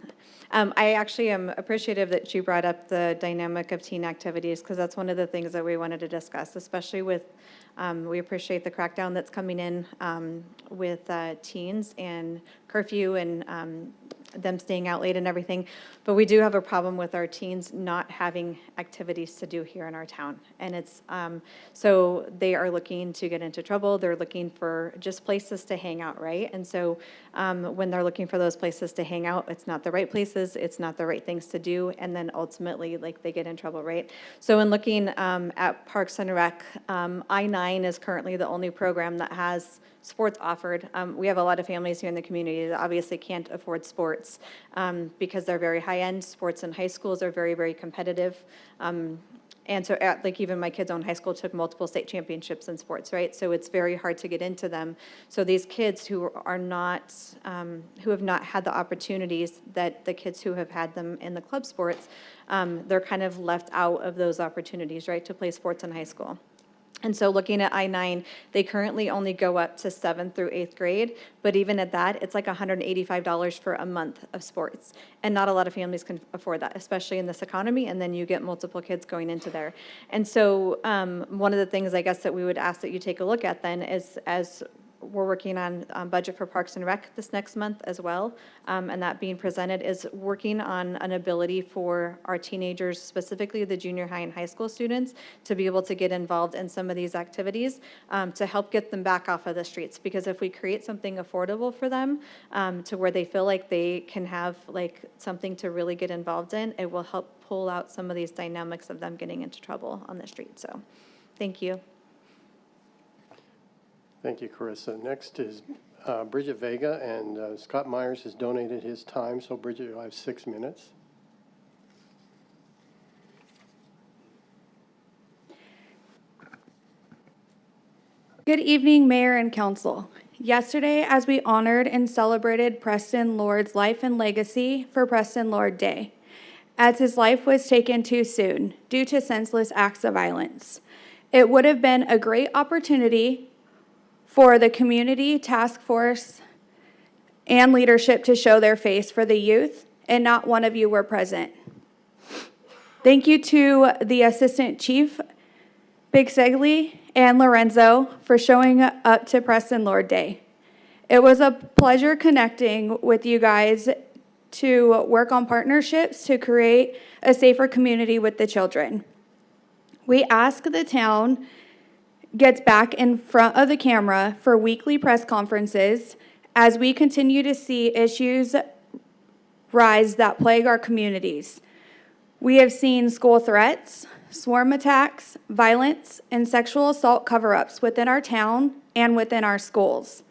I actually am appreciative that you brought up the dynamic of teen activities, because that's one of the things that we wanted to discuss, especially with, we appreciate the crackdown that's coming in with teens and curfew and them staying out late and everything. But we do have a problem with our teens not having activities to do here in our town. And it's, so they are looking to get into trouble. They're looking for just places to hang out, right? And so when they're looking for those places to hang out, it's not the right places, it's not the right things to do, and then ultimately, like, they get in trouble, right? So in looking at Parks and Rec, I-9 is currently the only program that has sports offered. We have a lot of families here in the community that obviously can't afford sports because they're very high-end. Sports in high schools are very, very competitive. And so like even my kids' own high school took multiple state championships in sports, right? So it's very hard to get into them. So these kids who are not, who have not had the opportunities that the kids who have had them in the club sports, they're kind of left out of those opportunities, right, to play sports in high school. And so looking at I-9, they currently only go up to 7th through 8th grade, but even at that, it's like $185 for a month of sports. And not a lot of families can afford that, especially in this economy, and then you get multiple kids going into there. And so one of the things I guess that we would ask that you take a look at then is, as we're working on budget for Parks and Rec this next month as well, and that being presented is working on an ability for our teenagers, specifically the junior high and high school students, to be able to get involved in some of these activities to help get them back off of the streets. Because if we create something affordable for them to where they feel like they can have like something to really get involved in, it will help pull out some of these dynamics of them getting into trouble on the street. So thank you. Thank you, Carissa. Next is Bridget Vega, and Scott Myers has donated his time, so Bridget, you'll have 6 minutes. Good evening, Mayor and Council. Yesterday, as we honored and celebrated Preston Lord's life and legacy for Preston Lord Day, as his life was taken too soon due to senseless acts of violence, it would have been a great opportunity for the community task force and leadership to show their face for the youth, and not one of you were present. Thank you to the Assistant Chief, Big Segley, and Lorenzo for showing up to Preston Lord Day. It was a pleasure connecting with you guys to work on partnerships to create a safer community with the children. We ask the town gets back in front of the camera for weekly press conferences as we continue to see issues rise that plague our communities. We have seen school threats, swarm attacks, violence, and sexual assault cover-ups within our town and within our schools.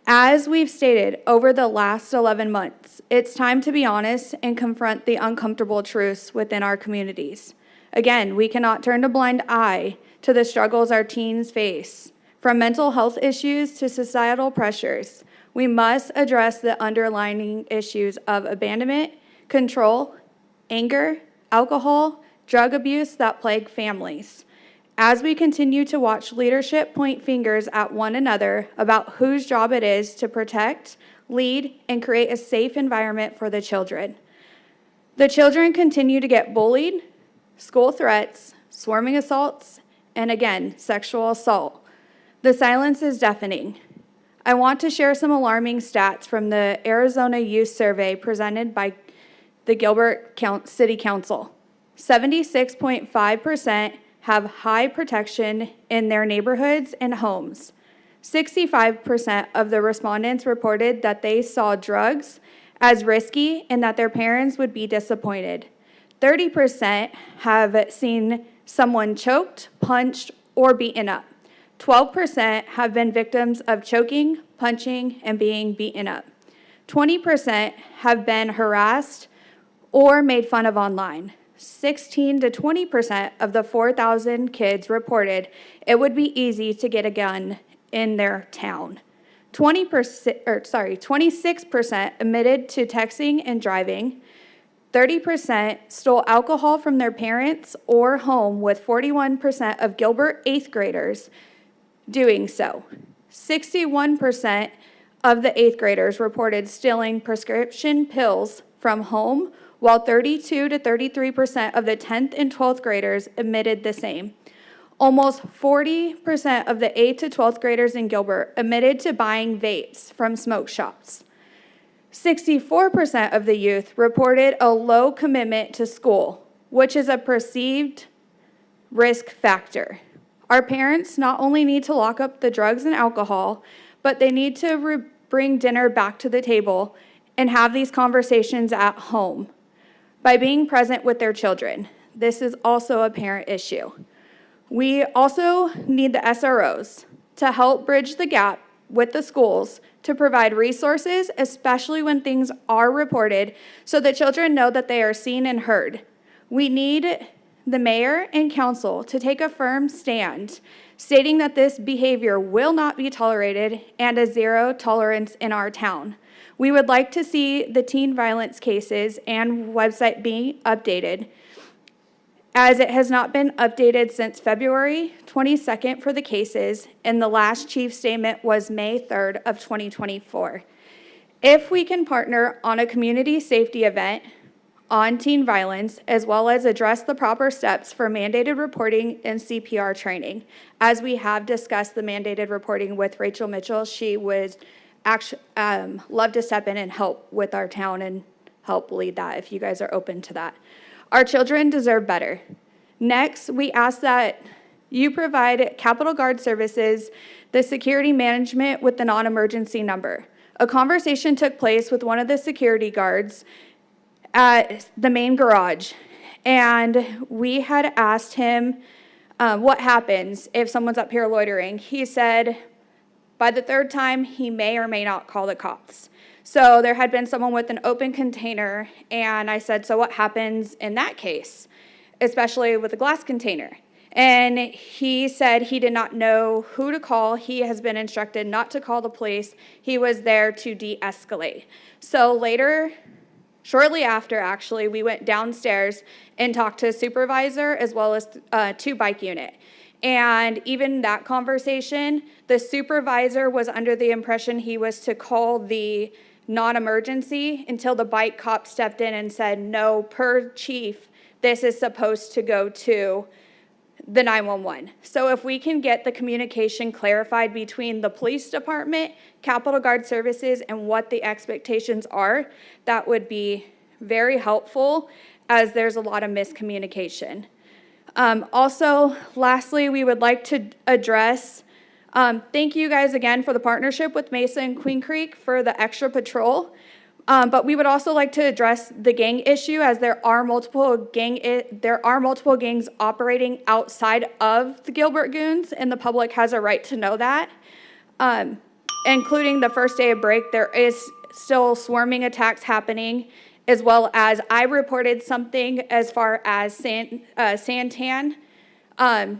As we've stated over the last 11 months, it's time to be honest and confront the uncomfortable truths within our communities. Again, we cannot turn a blind eye to the struggles our teens face. From mental health issues to societal pressures, we must address the underlying issues of abandonment, control, anger, alcohol, drug abuse that plague families. As we continue to watch leadership point fingers at one another about whose job it is to protect, lead, and create a safe environment for the children. The children continue to get bullied, school threats, swarming assaults, and again, sexual assault. The silence is deafening. I want to share some alarming stats from the Arizona Youth Survey presented by the Gilbert City Council. 76.5% have high protection in their neighborhoods and homes. 65% of the respondents reported that they saw drugs as risky and that their parents would be disappointed. 30% have seen someone choked, punched, or beaten up. 12% have been victims of choking, punching, and being beaten up. 20% have been harassed or made fun of online. 16 to 20% of the 4,000 kids reported it would be easy to get a gun in their town. 26% admitted to texting and driving. 30% stole alcohol from their parents or home, with 41% of Gilbert 8th graders doing so. 61% of the 8th graders reported stealing prescription pills from home, while 32 to 33% of the 10th and 12th graders admitted the same. Almost 40% of the 8th to 12th graders in Gilbert admitted to buying vapes from smoke shops. 64% of the youth reported a low commitment to school, which is a perceived risk factor. Our parents not only need to lock up the drugs and alcohol, but they need to bring dinner back to the table and have these conversations at home by being present with their children. This is also a parent issue. We also need the SROs to help bridge the gap with the schools to provide resources, especially when things are reported, so that children know that they are seen and heard. We need the mayor and council to take a firm stand, stating that this behavior will not be tolerated and a zero tolerance in our town. We would like to see the teen violence cases and website be updated, as it has not been updated since February 22nd for the cases, and the last chief statement was May 3rd of 2024. If we can partner on a community safety event on teen violence, as well as address the proper steps for mandated reporting and CPR training, as we have discussed the mandated reporting with Rachel Mitchell, she would actually love to step in and help with our town and help lead that if you guys are open to that. Our children deserve better. Next, we ask that you provide Capitol Guard Services the security management with the non-emergency number. A conversation took place with one of the security guards at the main garage, and we had asked him what happens if someone's up here loitering. He said by the third time, he may or may not call the cops. So there had been someone with an open container, and I said, so what happens in that case, especially with a glass container? And he said he did not know who to call. He has been instructed not to call the police. He was there to de-escalate. So later, shortly after, actually, we went downstairs and talked to a supervisor as well as 2 bike unit. And even that conversation, the supervisor was under the impression he was to call the non-emergency until the bike cop stepped in and said, no, per chief, this is supposed to go to the 911. So if we can get the communication clarified between the police department, Capitol Guard Services, and what the expectations are, that would be very helpful, as there's a lot of miscommunication. Also, lastly, we would like to address, thank you guys again for the partnership with Mesa and Queen Creek for the extra patrol. But we would also like to address the gang issue, as there are multiple gangs operating outside of the Gilbert Goons, and the public has a right to know that. Including the first day of break, there is still swarming attacks happening, as well as I reported something as far as Santan.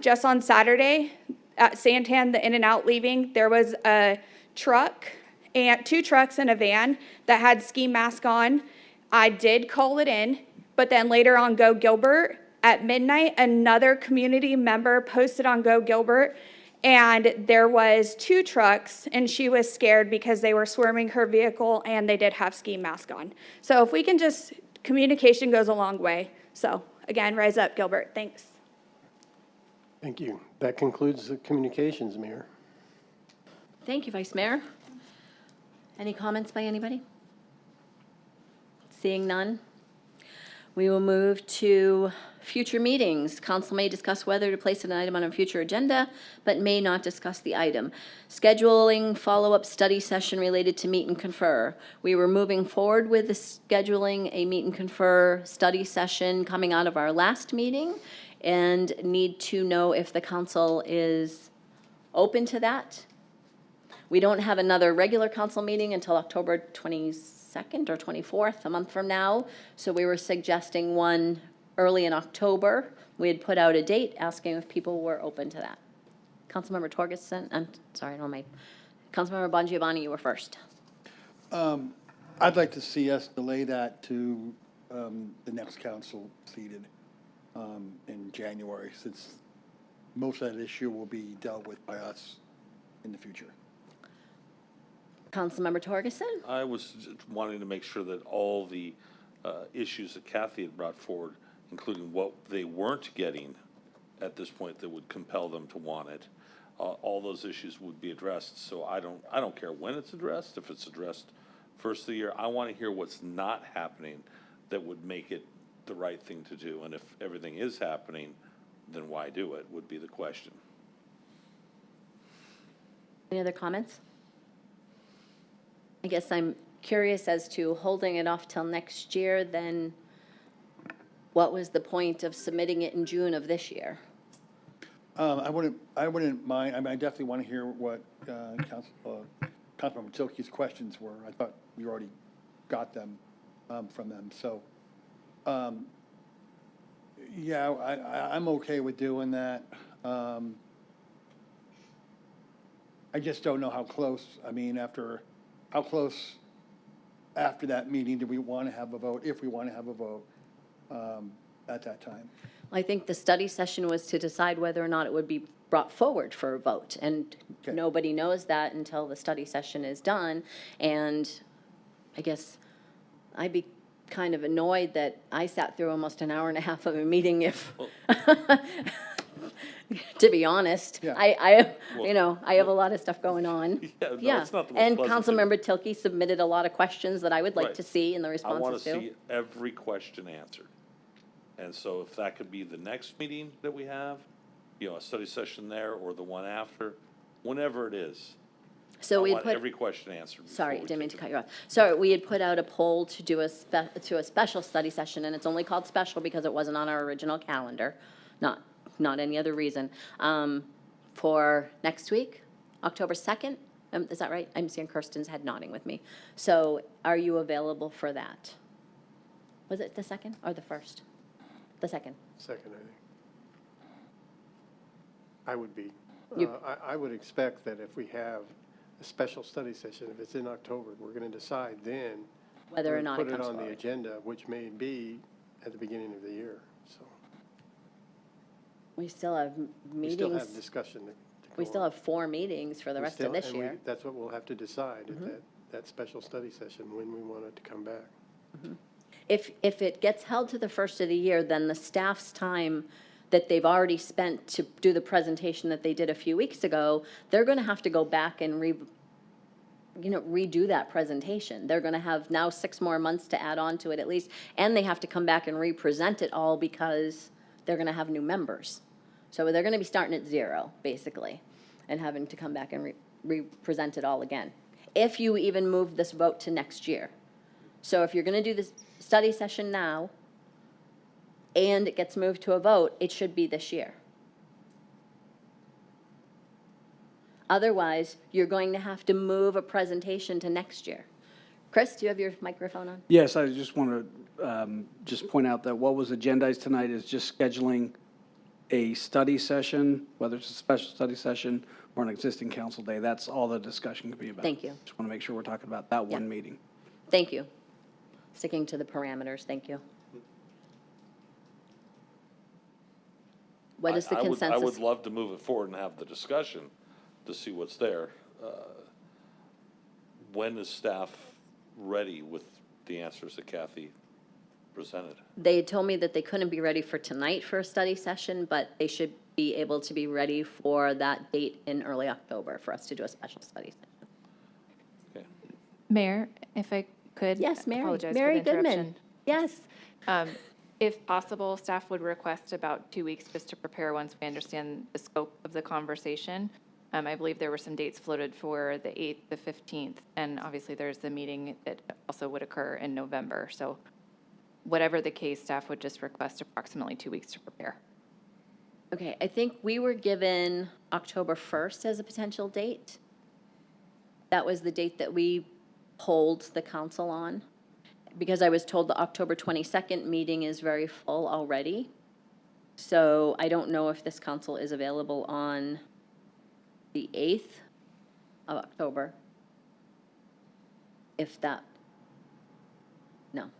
Just on Saturday at Santan, the In-N-Out leaving, there was a truck and 2 trucks and a van that had ski mask on. I did call it in, but then later on Go Gilbert at midnight, another community member posted on Go Gilbert, and there was 2 trucks, and she was scared because they were swarming her vehicle and they did have ski mask on. So if we can just, communication goes a long way. So again, rise up, Gilbert. Thanks. Thank you. That concludes the communications, Mayor. Thank you, Vice Mayor. Any comments by anybody? Seeing none, we will move to future meetings. Council may discuss whether to place an item on a future agenda, but may not discuss the item. Scheduling follow-up study session related to meet and confer. We were moving forward with the scheduling a meet and confer study session coming out of our last meeting, and need to know if the council is open to that. We don't have another regular council meeting until October 22nd or 24th, a month from now. So we were suggesting one early in October. We had put out a date asking if people were open to that. Councilmember Torgerson, I'm sorry, I don't know Councilmember Bongiovanni, you were first. I'd like to see us delay that to the next council seated in January, since most of that issue will be dealt with by us in the future. Councilmember Torgerson? I was just wanting to make sure that all the issues that Kathy had brought forward, including what they weren't getting at this point that would compel them to want it, all those issues would be addressed. So I don't care when it's addressed. If it's addressed first of the year, I want to hear what's not happening that would make it the right thing to do. And if everything is happening, then why do it, would be the question. Any other comments? I guess I'm curious as to holding it off till next year, then what was the point of submitting it in June of this year? I wouldn't mind. I mean, I definitely want to hear what Councilmember Tilke's questions were. I thought we already got them from them. So, yeah, I'm okay with doing that. I just don't know how close. I mean, how close after that meeting do we want to have a vote, if we want to have a vote at that time? I think the study session was to decide whether or not it would be brought forward for a vote, and nobody knows that until the study session is done. And I guess I'd be kind of annoyed that I sat through almost an hour and a half of a meeting if, to be honest, Yeah. I have a lot of stuff going on. Yeah, no, Yeah, it's not the most and pleasant thing. Councilmember Tilke submitted a lot of questions that I would like Right. to see in the I responses want to to. see every question answered. And so if that could be the next meeting that we have, a study session there, or the one after, whenever it is. So we I had want put. every question answered. before Sorry, we didn't mean take to cut you off. Sorry, we had put out a poll to do a special study session, and it's only called special because it wasn't on our original calendar, not any other reason. For next week, October 2nd, is that right? I'm seeing Kirsten's head nodding with me. So are you available for that? Was it the 2nd or the 1st? The 2nd. Second, I think. I would be. You- I would expect that if we have a special study session, if it's in October, we're going to decide then Whether or we're gonna not it put comes on the forward. agenda, which may be at the beginning of the year. So We still have we still have meetings. discussion to We go still on. have 4 meetings for the We rest still- of this and we- year. That's what we'll have to decide Mm-hmm. at that special study session, when we want it to come back. If it gets held to the first of the year, then the staff's time that they've already spent to do the presentation that they did a few weeks ago, they're gonna have to go back and redo that presentation. They're gonna have now 6 more months to add on to it at least, and they have to come back and re-present it all because they're gonna have new members. So they're gonna be starting at 0, basically, and having to come back and re-present it all again. If you even move this vote to next year. So if you're gonna do this study session now, and it gets moved to a vote, it should be this year. Otherwise, you're going to have to move a presentation to next year. Chris, do you have your microphone on? Yes, I just want to just point out that what was agendized tonight is just scheduling a study session, whether it's a special study session or an existing council day. That's all the discussion could be about. Thank you. Just want to make sure we're talking about that one meeting. Thank you. Sticking to the parameters, thank you. What is the I consensus? would love to move it forward and have the discussion to see what's there. When is staff ready with the answers that Kathy presented? They had told me that they couldn't be ready for tonight for a study session, but they should be able to be ready for that date in early October for us to do a special study session. Okay. Mayor, if I could. Yes, Mary. Apologize Mary for the Goodman. interruption. Yes. If possible, staff would request about 2 weeks just to prepare once we understand the scope of the conversation. I believe there were some dates floated for the 8th, the 15th, and obviously there's the meeting that also would occur in November. So whatever the case, staff would just request approximately 2 weeks to prepare. Okay, I think we were given October 1st as a potential date. That was the date that we polled the council on, because I was told the October 22nd meeting is very full already. So I don't know if this council is available on the 8th of October. If that, no.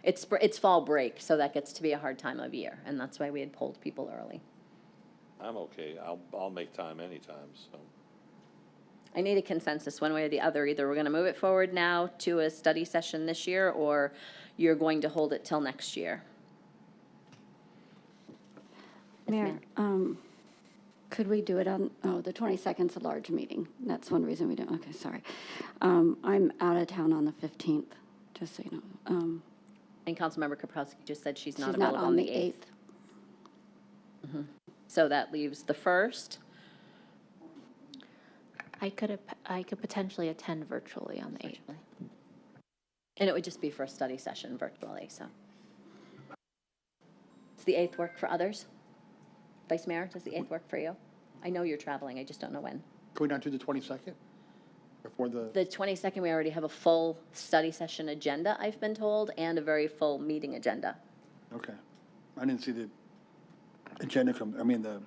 It's fall break, so that gets to be a hard time of year, and that's why we had polled people early. I'm okay. I'll make time anytime, so. I need a consensus one way or the other. Either we're going to move it forward now to a study session this year, or you're going to hold it till next year. Mayor, could we do it on, the 22nd's a large meeting. That's one reason we don't, okay, sorry. I'm out of town on the 15th, just so you know. And Councilmember Kaprowski just said she's not She's available not on the 8th. So that leaves the 1st. I could potentially attend virtually on the 8th. And it would just be for a study session virtually, so. Does the 8th work for others? Vice Mayor, does the 8th work for you? I know you're traveling, I just don't know when. Going down to the 22nd? Before The 22nd, we already have a full study session agenda, I've been told, and a very full meeting agenda. Okay. I didn't see the agenda the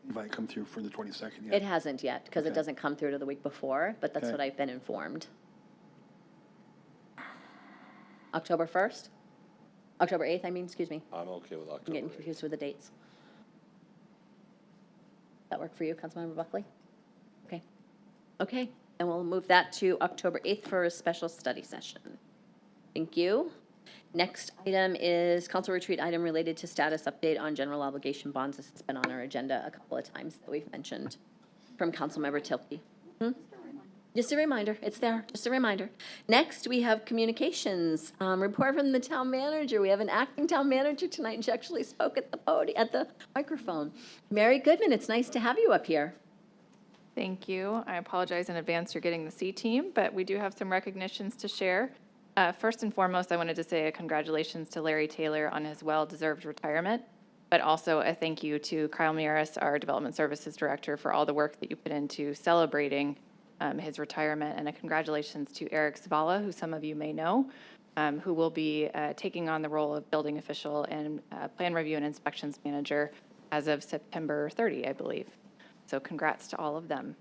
invite come through for the 22nd yet. It hasn't yet, because it Okay. doesn't come through to the week before, but that's Okay. what I've been informed. October 1st? October 8th, I mean, excuse me. I'm okay with I'm October getting 8th. confused with the dates. That work for you, Councilmember Buckley? Okay. Okay, and we'll move that to October 8th for a special study session. Thank you. Next item is council retreat item related to status update on general obligation bonds. This has been on our agenda a couple of times that we've mentioned from Councilmember Tilke. Just a reminder, it's there, just a reminder. Next, we have communications, report from the town manager. We have an acting town manager tonight, and she actually spoke at the podium, at the microphone. Mary Goodman, it's nice to have you up here. Thank you. I apologize in advance you're getting the C team, but we do have some recognitions to share. First and foremost, I wanted to say a congratulations to Larry Taylor on his well-deserved retirement, but also a thank you to Kyle Mieres, our Development Services Director, for all the work that you put into celebrating his retirement, and a congratulations to Eric Zavala, who some of you may know, who will be taking on the role of building official and plan review and inspections manager as of September 30, I believe. So congrats to all of them.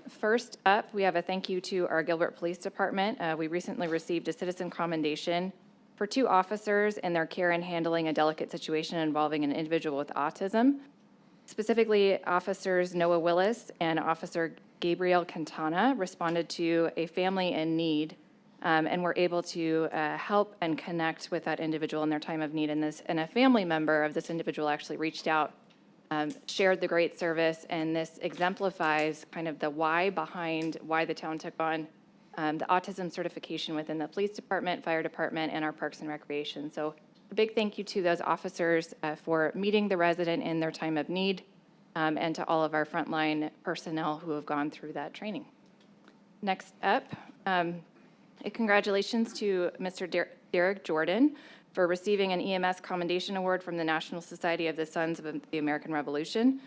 First up, we have a thank you to our Gilbert Police Department. We recently received a citizen commendation for 2 officers in their care in handling a delicate situation involving an individual with autism. Specifically, Officers Noah Willis and Officer Gabriel Quintana responded to a family in need and were able to help and connect with that individual in their time of need. And a family member of this individual actually reached out, shared the great service, and this exemplifies kind of the why behind why the town took on the autism certification within the police department, fire department, and our parks and recreation. So a big thank you to those officers for meeting the resident in their time of need, and to all of our frontline personnel who have gone through that training. Next up, congratulations to Mr. Derek Jordan for receiving an EMS Commendation Award from the National Society of the Sons of the American Revolution.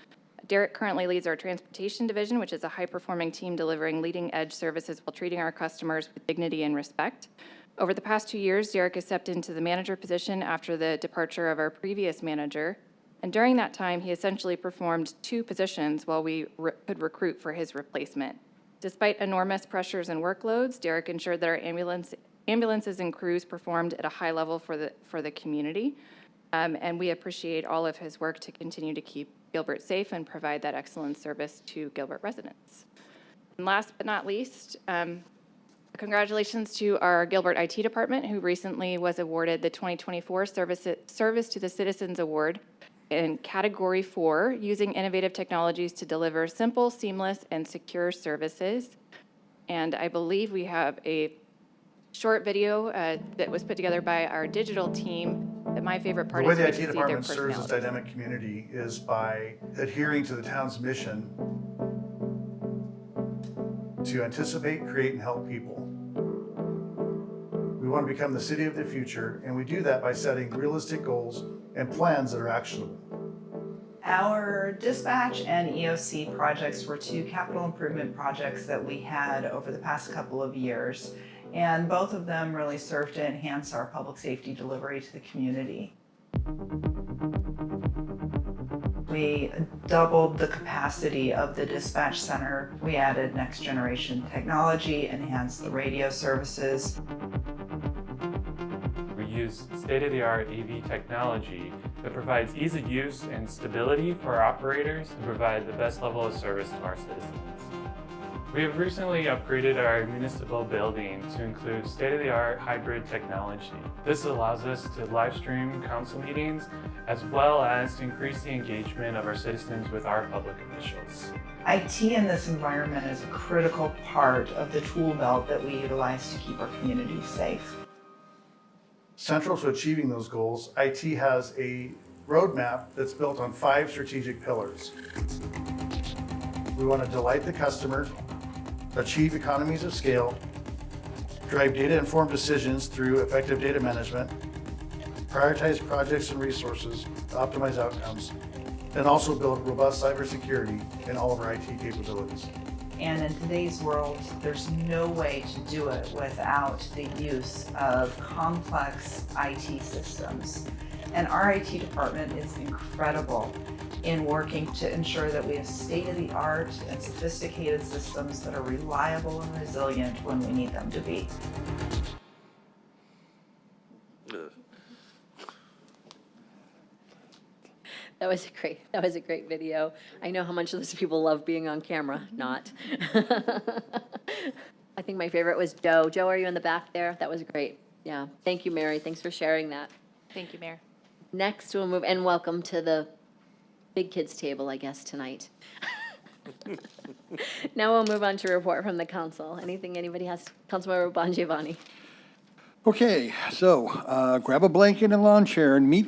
Derek currently leads our transportation division, which is a high-performing team delivering leading-edge services while treating our customers with dignity and respect. Over the past 2 years, Derek has stepped into the manager position after the departure of our previous manager. And during that time, he essentially performed 2 positions while we could recruit for his replacement. Despite enormous pressures and workloads, Derek ensured that our ambulances and crews performed at a high level for the community. And we appreciate all of his work to continue to keep Gilbert safe and provide that excellent service to Gilbert residents. And last but not least, congratulations to our Gilbert IT department, who recently was awarded the 2024 Service to the Citizens Award in Category 4, using innovative technologies to deliver simple, seamless, and secure services. And I believe we have a short video that was put together by our digital team. That my favorite part The way is the to IT see their department serves its personalities. dynamic community is by adhering to the town's mission to anticipate, create, and help people. We want to become the city of the future, and we do that by setting realistic goals and plans that are actionable. Our dispatch and EOC projects were two capital improvement projects that we had over the past couple of years, and both of them really serve to enhance our public safety delivery to the community. We doubled the capacity of the dispatch center. We added next generation technology, enhanced the radio services. We use state-of-the-art AV technology that provides ease of use and stability for our operators and provide the best level of service to our citizens. We have recently upgraded our municipal building to include state-of-the-art hybrid technology. This allows us to live stream council meetings as well as to increase the engagement of our citizens with our public officials. IT in this environment is a critical part of the tool belt that we utilize to keep our communities safe. Central to achieving those goals, IT has a roadmap that's built on 5 strategic pillars. We want to delight the customer, achieve economies of scale, drive data-informed decisions through effective data management, prioritize projects and resources to optimize outcomes, and also build robust cybersecurity in all of our IT capabilities. And in today's world, there's no way to do it without the use of complex IT systems. And our IT department is incredible in working to ensure that we have state-of-the-art and sophisticated systems that are reliable and resilient when we need them to be. That was a great video. I know how much those people love being on camera, not. I think my favorite was Joe. Joe, are you in the back there? That was great. Yeah. Thank you, Mary. Thanks for sharing that. Thank you, Mayor. Next, we'll move, and welcome to the big kids table, I guess, tonight. Now we'll move on to report from the council. Anything anybody has? Councilmember Bongiovanni. Okay, so grab a blanket and a lawn chair and meet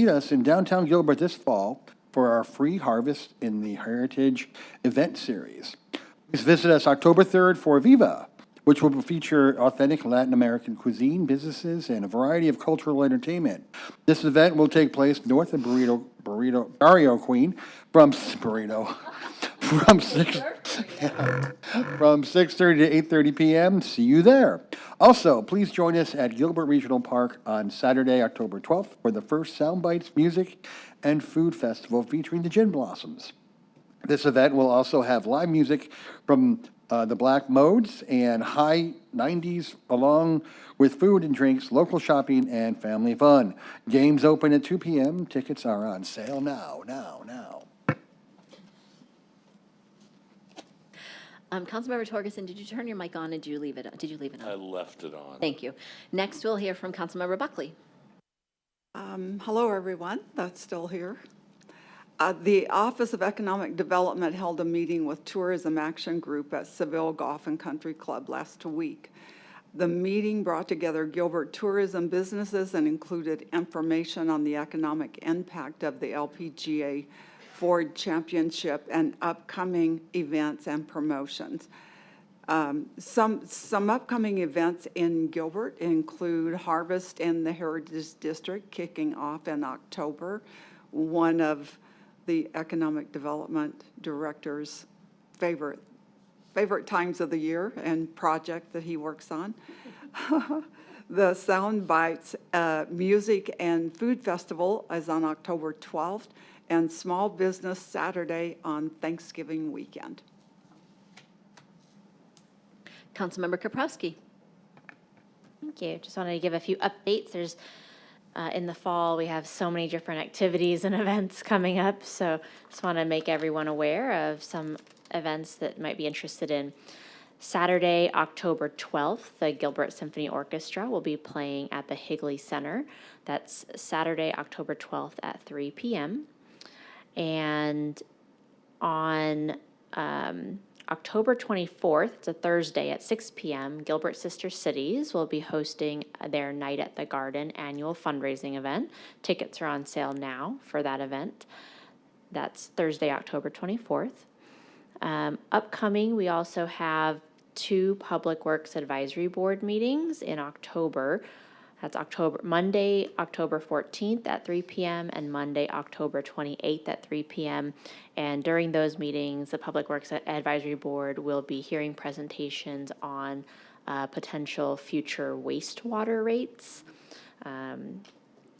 us in downtown Gilbert this fall for our free harvest in the Heritage Event Series. Please visit us October 3rd for Viva, which will feature authentic Latin American cuisine, businesses, and a variety of cultural entertainment. This event will take place north of Barrio Queen from 6:30 to 8:30 p.m. See you there. Also, please join us at Gilbert Regional Park on Saturday, October 12th for the first Sound Bites Music and Food Festival featuring the Gin Blossoms. This event will also have live music from the Black Modes and high 90s, along with food and drinks, local shopping, and family fun. Games open at 2 p.m. Tickets are on sale now. Councilmember Torgerson, did you turn your mic on, or did you leave it on? I left it on. Thank you. Next, we'll hear from Councilmember Buckley. Hello, everyone that's still here. The Office of Economic Development held a meeting with Tourism Action Group at Seville Golf and Country Club last week. The meeting brought together Gilbert tourism businesses and included information on the economic impact of the LPGA Ford Championship and upcoming events and promotions. Some upcoming events in Gilbert include Harvest in the Heritage District kicking off in October, one of the Economic Development Director's favorite times of the year and project that he works on. The Sound Bites Music and Food Festival is on October 12th, and Small Business Saturday on Thanksgiving weekend. Councilmember Kaprowski. Thank you. Just wanted to give a few updates. There's in the fall, we have so many different activities and events coming up, so just want to make everyone aware of some events that might be interested in. Saturday, October 12th, the Gilbert Symphony Orchestra will be playing at the Higley Center. That's Saturday, October 12th at 3 p.m. And on October 24th, it's a Thursday at 6 p.m., Gilbert Sister Cities will be hosting their Night at the Garden annual fundraising event. Tickets are on sale now for that event. That's Thursday, October 24th. Upcoming, we also have 2 Public Works Advisory Board meetings in October. That's Monday, October 14th at 3 p.m. and Monday, October 28th at 3 p.m. And during those meetings, the Public Works Advisory Board will be hearing presentations on potential future wastewater rates.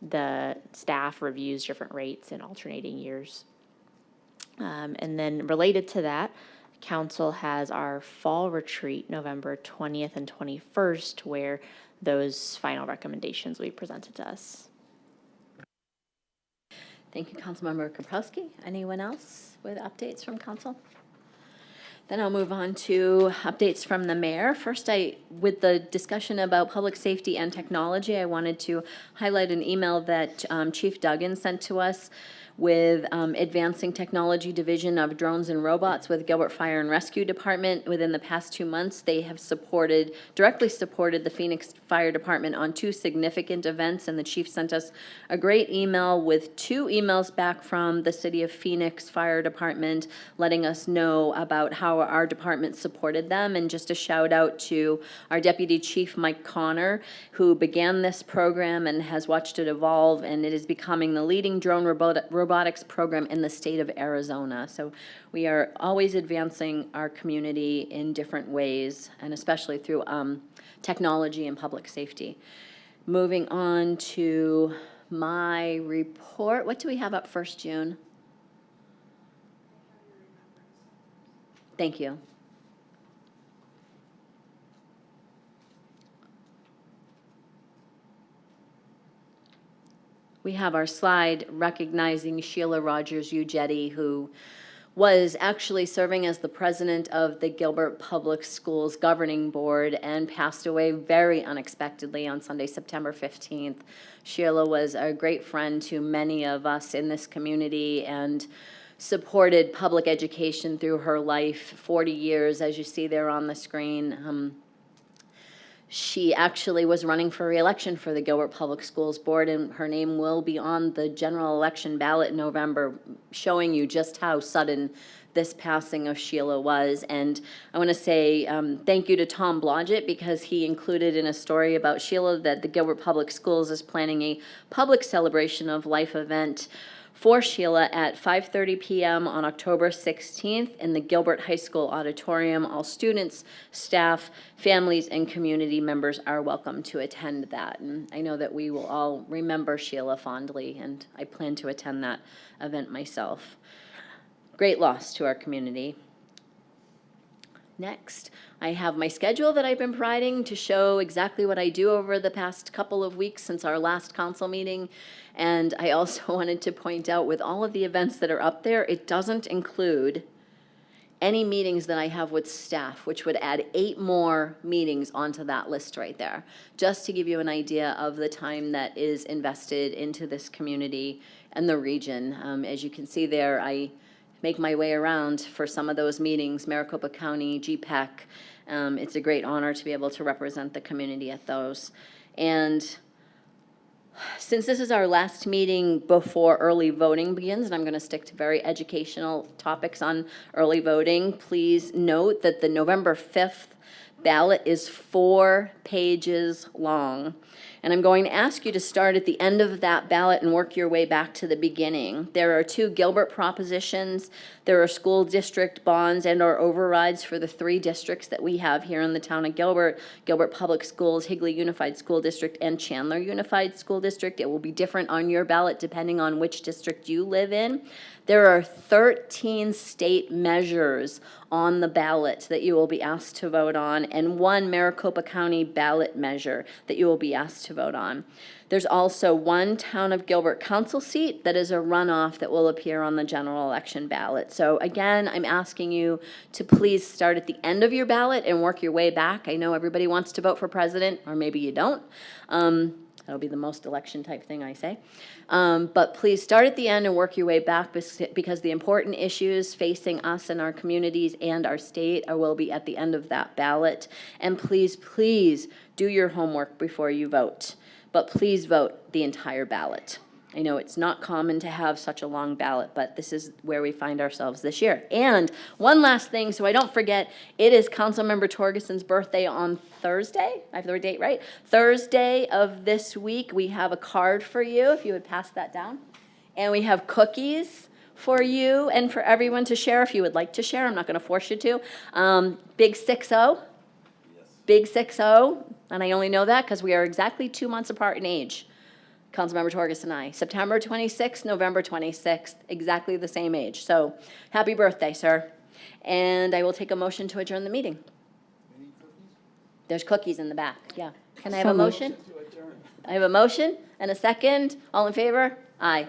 The staff reviews different rates in alternating years. And then related to that, Council has our fall retreat November 20th and 21st, where those final recommendations will be presented to us. Thank you, Councilmember Kaprowski. Anyone else with updates from Council? Then I'll move on to updates from the mayor. First, with the discussion about public safety and technology, I wanted to highlight an email that Chief Duggan sent to us with Advancing Technology Division of Drones and Robots with Gilbert Fire and Rescue Department. Within the past 2 months, they have directly supported the Phoenix Fire Department on 2 significant events, and the chief sent us a great email with 2 emails back from the City of Phoenix Fire Department letting us know about how our department supported them. And just a shout out to our Deputy Chief Mike Connor, who began this program and has watched it evolve, and it is becoming the leading drone robotics program in the state of Arizona. So we are always advancing our community in different ways, and especially through technology and public safety. Moving on to my report. What do we have up first, June? Thank you. We have our slide recognizing Sheila Rogers Ujetti, who was actually serving as the president of the Gilbert Public Schools Governing Board and passed away very unexpectedly on Sunday, September 15th. Sheila was a great friend to many of us in this community and supported public education through her life, 40 years, as you see there on the screen. She actually was running for re-election for the Gilbert Public Schools Board, and her name will be on the general election ballot in November, showing you just how sudden this passing of Sheila was. And I want to say thank you to Tom Blodgett, because he included in a story about Sheila that the Gilbert Public Schools is planning a public celebration of life event for Sheila at 5:30 p.m. on October 16th in the Gilbert High School auditorium. All students, staff, families, and community members are welcome to attend that. And I know that we will all remember Sheila fondly, and I plan to attend that event myself. Great loss to our community. Next, I have my schedule that I've been providing to show exactly what I do over the past couple of weeks since our last council meeting. And I also wanted to point out, with all of the events that are up there, it doesn't include any meetings that I have with staff, which would add 8 more meetings onto that list right there, just to give you an idea of the time that is invested into this community and the region. As you can see there, I make my way around for some of those meetings, Maricopa County, GPEC. It's a great honor to be able to represent the community at those. And since this is our last meeting before early voting begins, and I'm going to stick to very educational topics on early voting, please note that the November 5th ballot is 4 pages long. And I'm going to ask you to start at the end of that ballot and work your way back to the beginning. There are 2 Gilbert propositions. There are school district bonds and or overrides for the 3 districts that we have here in the town of Gilbert: Gilbert Public Schools, Higley Unified School District, and Chandler Unified School District. It will be different on your ballot depending on which district you live in. There are 13 state measures on the ballot that you will be asked to vote on, and 1 Maricopa County ballot measure that you will be asked to vote on. There's also 1 Town of Gilbert council seat that is a runoff that will appear on the general election ballot. So again, I'm asking you to please start at the end of your ballot and work your way back. I know everybody wants to vote for president, or maybe you don't. That'll be the most election type thing I say. But please start at the end and work your way back because the important issues facing us and our communities and our state will be at the end of that ballot. And please, please do your homework before you vote. But please vote the entire ballot. I know it's not common to have such a long ballot, but this is where we find ourselves this year. And one last thing, so I don't forget, it is Councilmember Torgerson's birthday on Thursday. I have the date right. Thursday of this week, we have a card for you, if you would pass that down. And we have cookies for you and for everyone to share if you would like to share. I'm not going to force you to. Big 6-0. Big 6-0. And I only know that because we are exactly 2 months apart in age. Councilmember Torgerson and I. September 26th, November 26th, exactly the same age. So happy birthday, sir. And I will take a motion to adjourn the meeting. There's cookies in the back, yeah. Can I have a motion? I have a motion and a second. All in favor? Aye.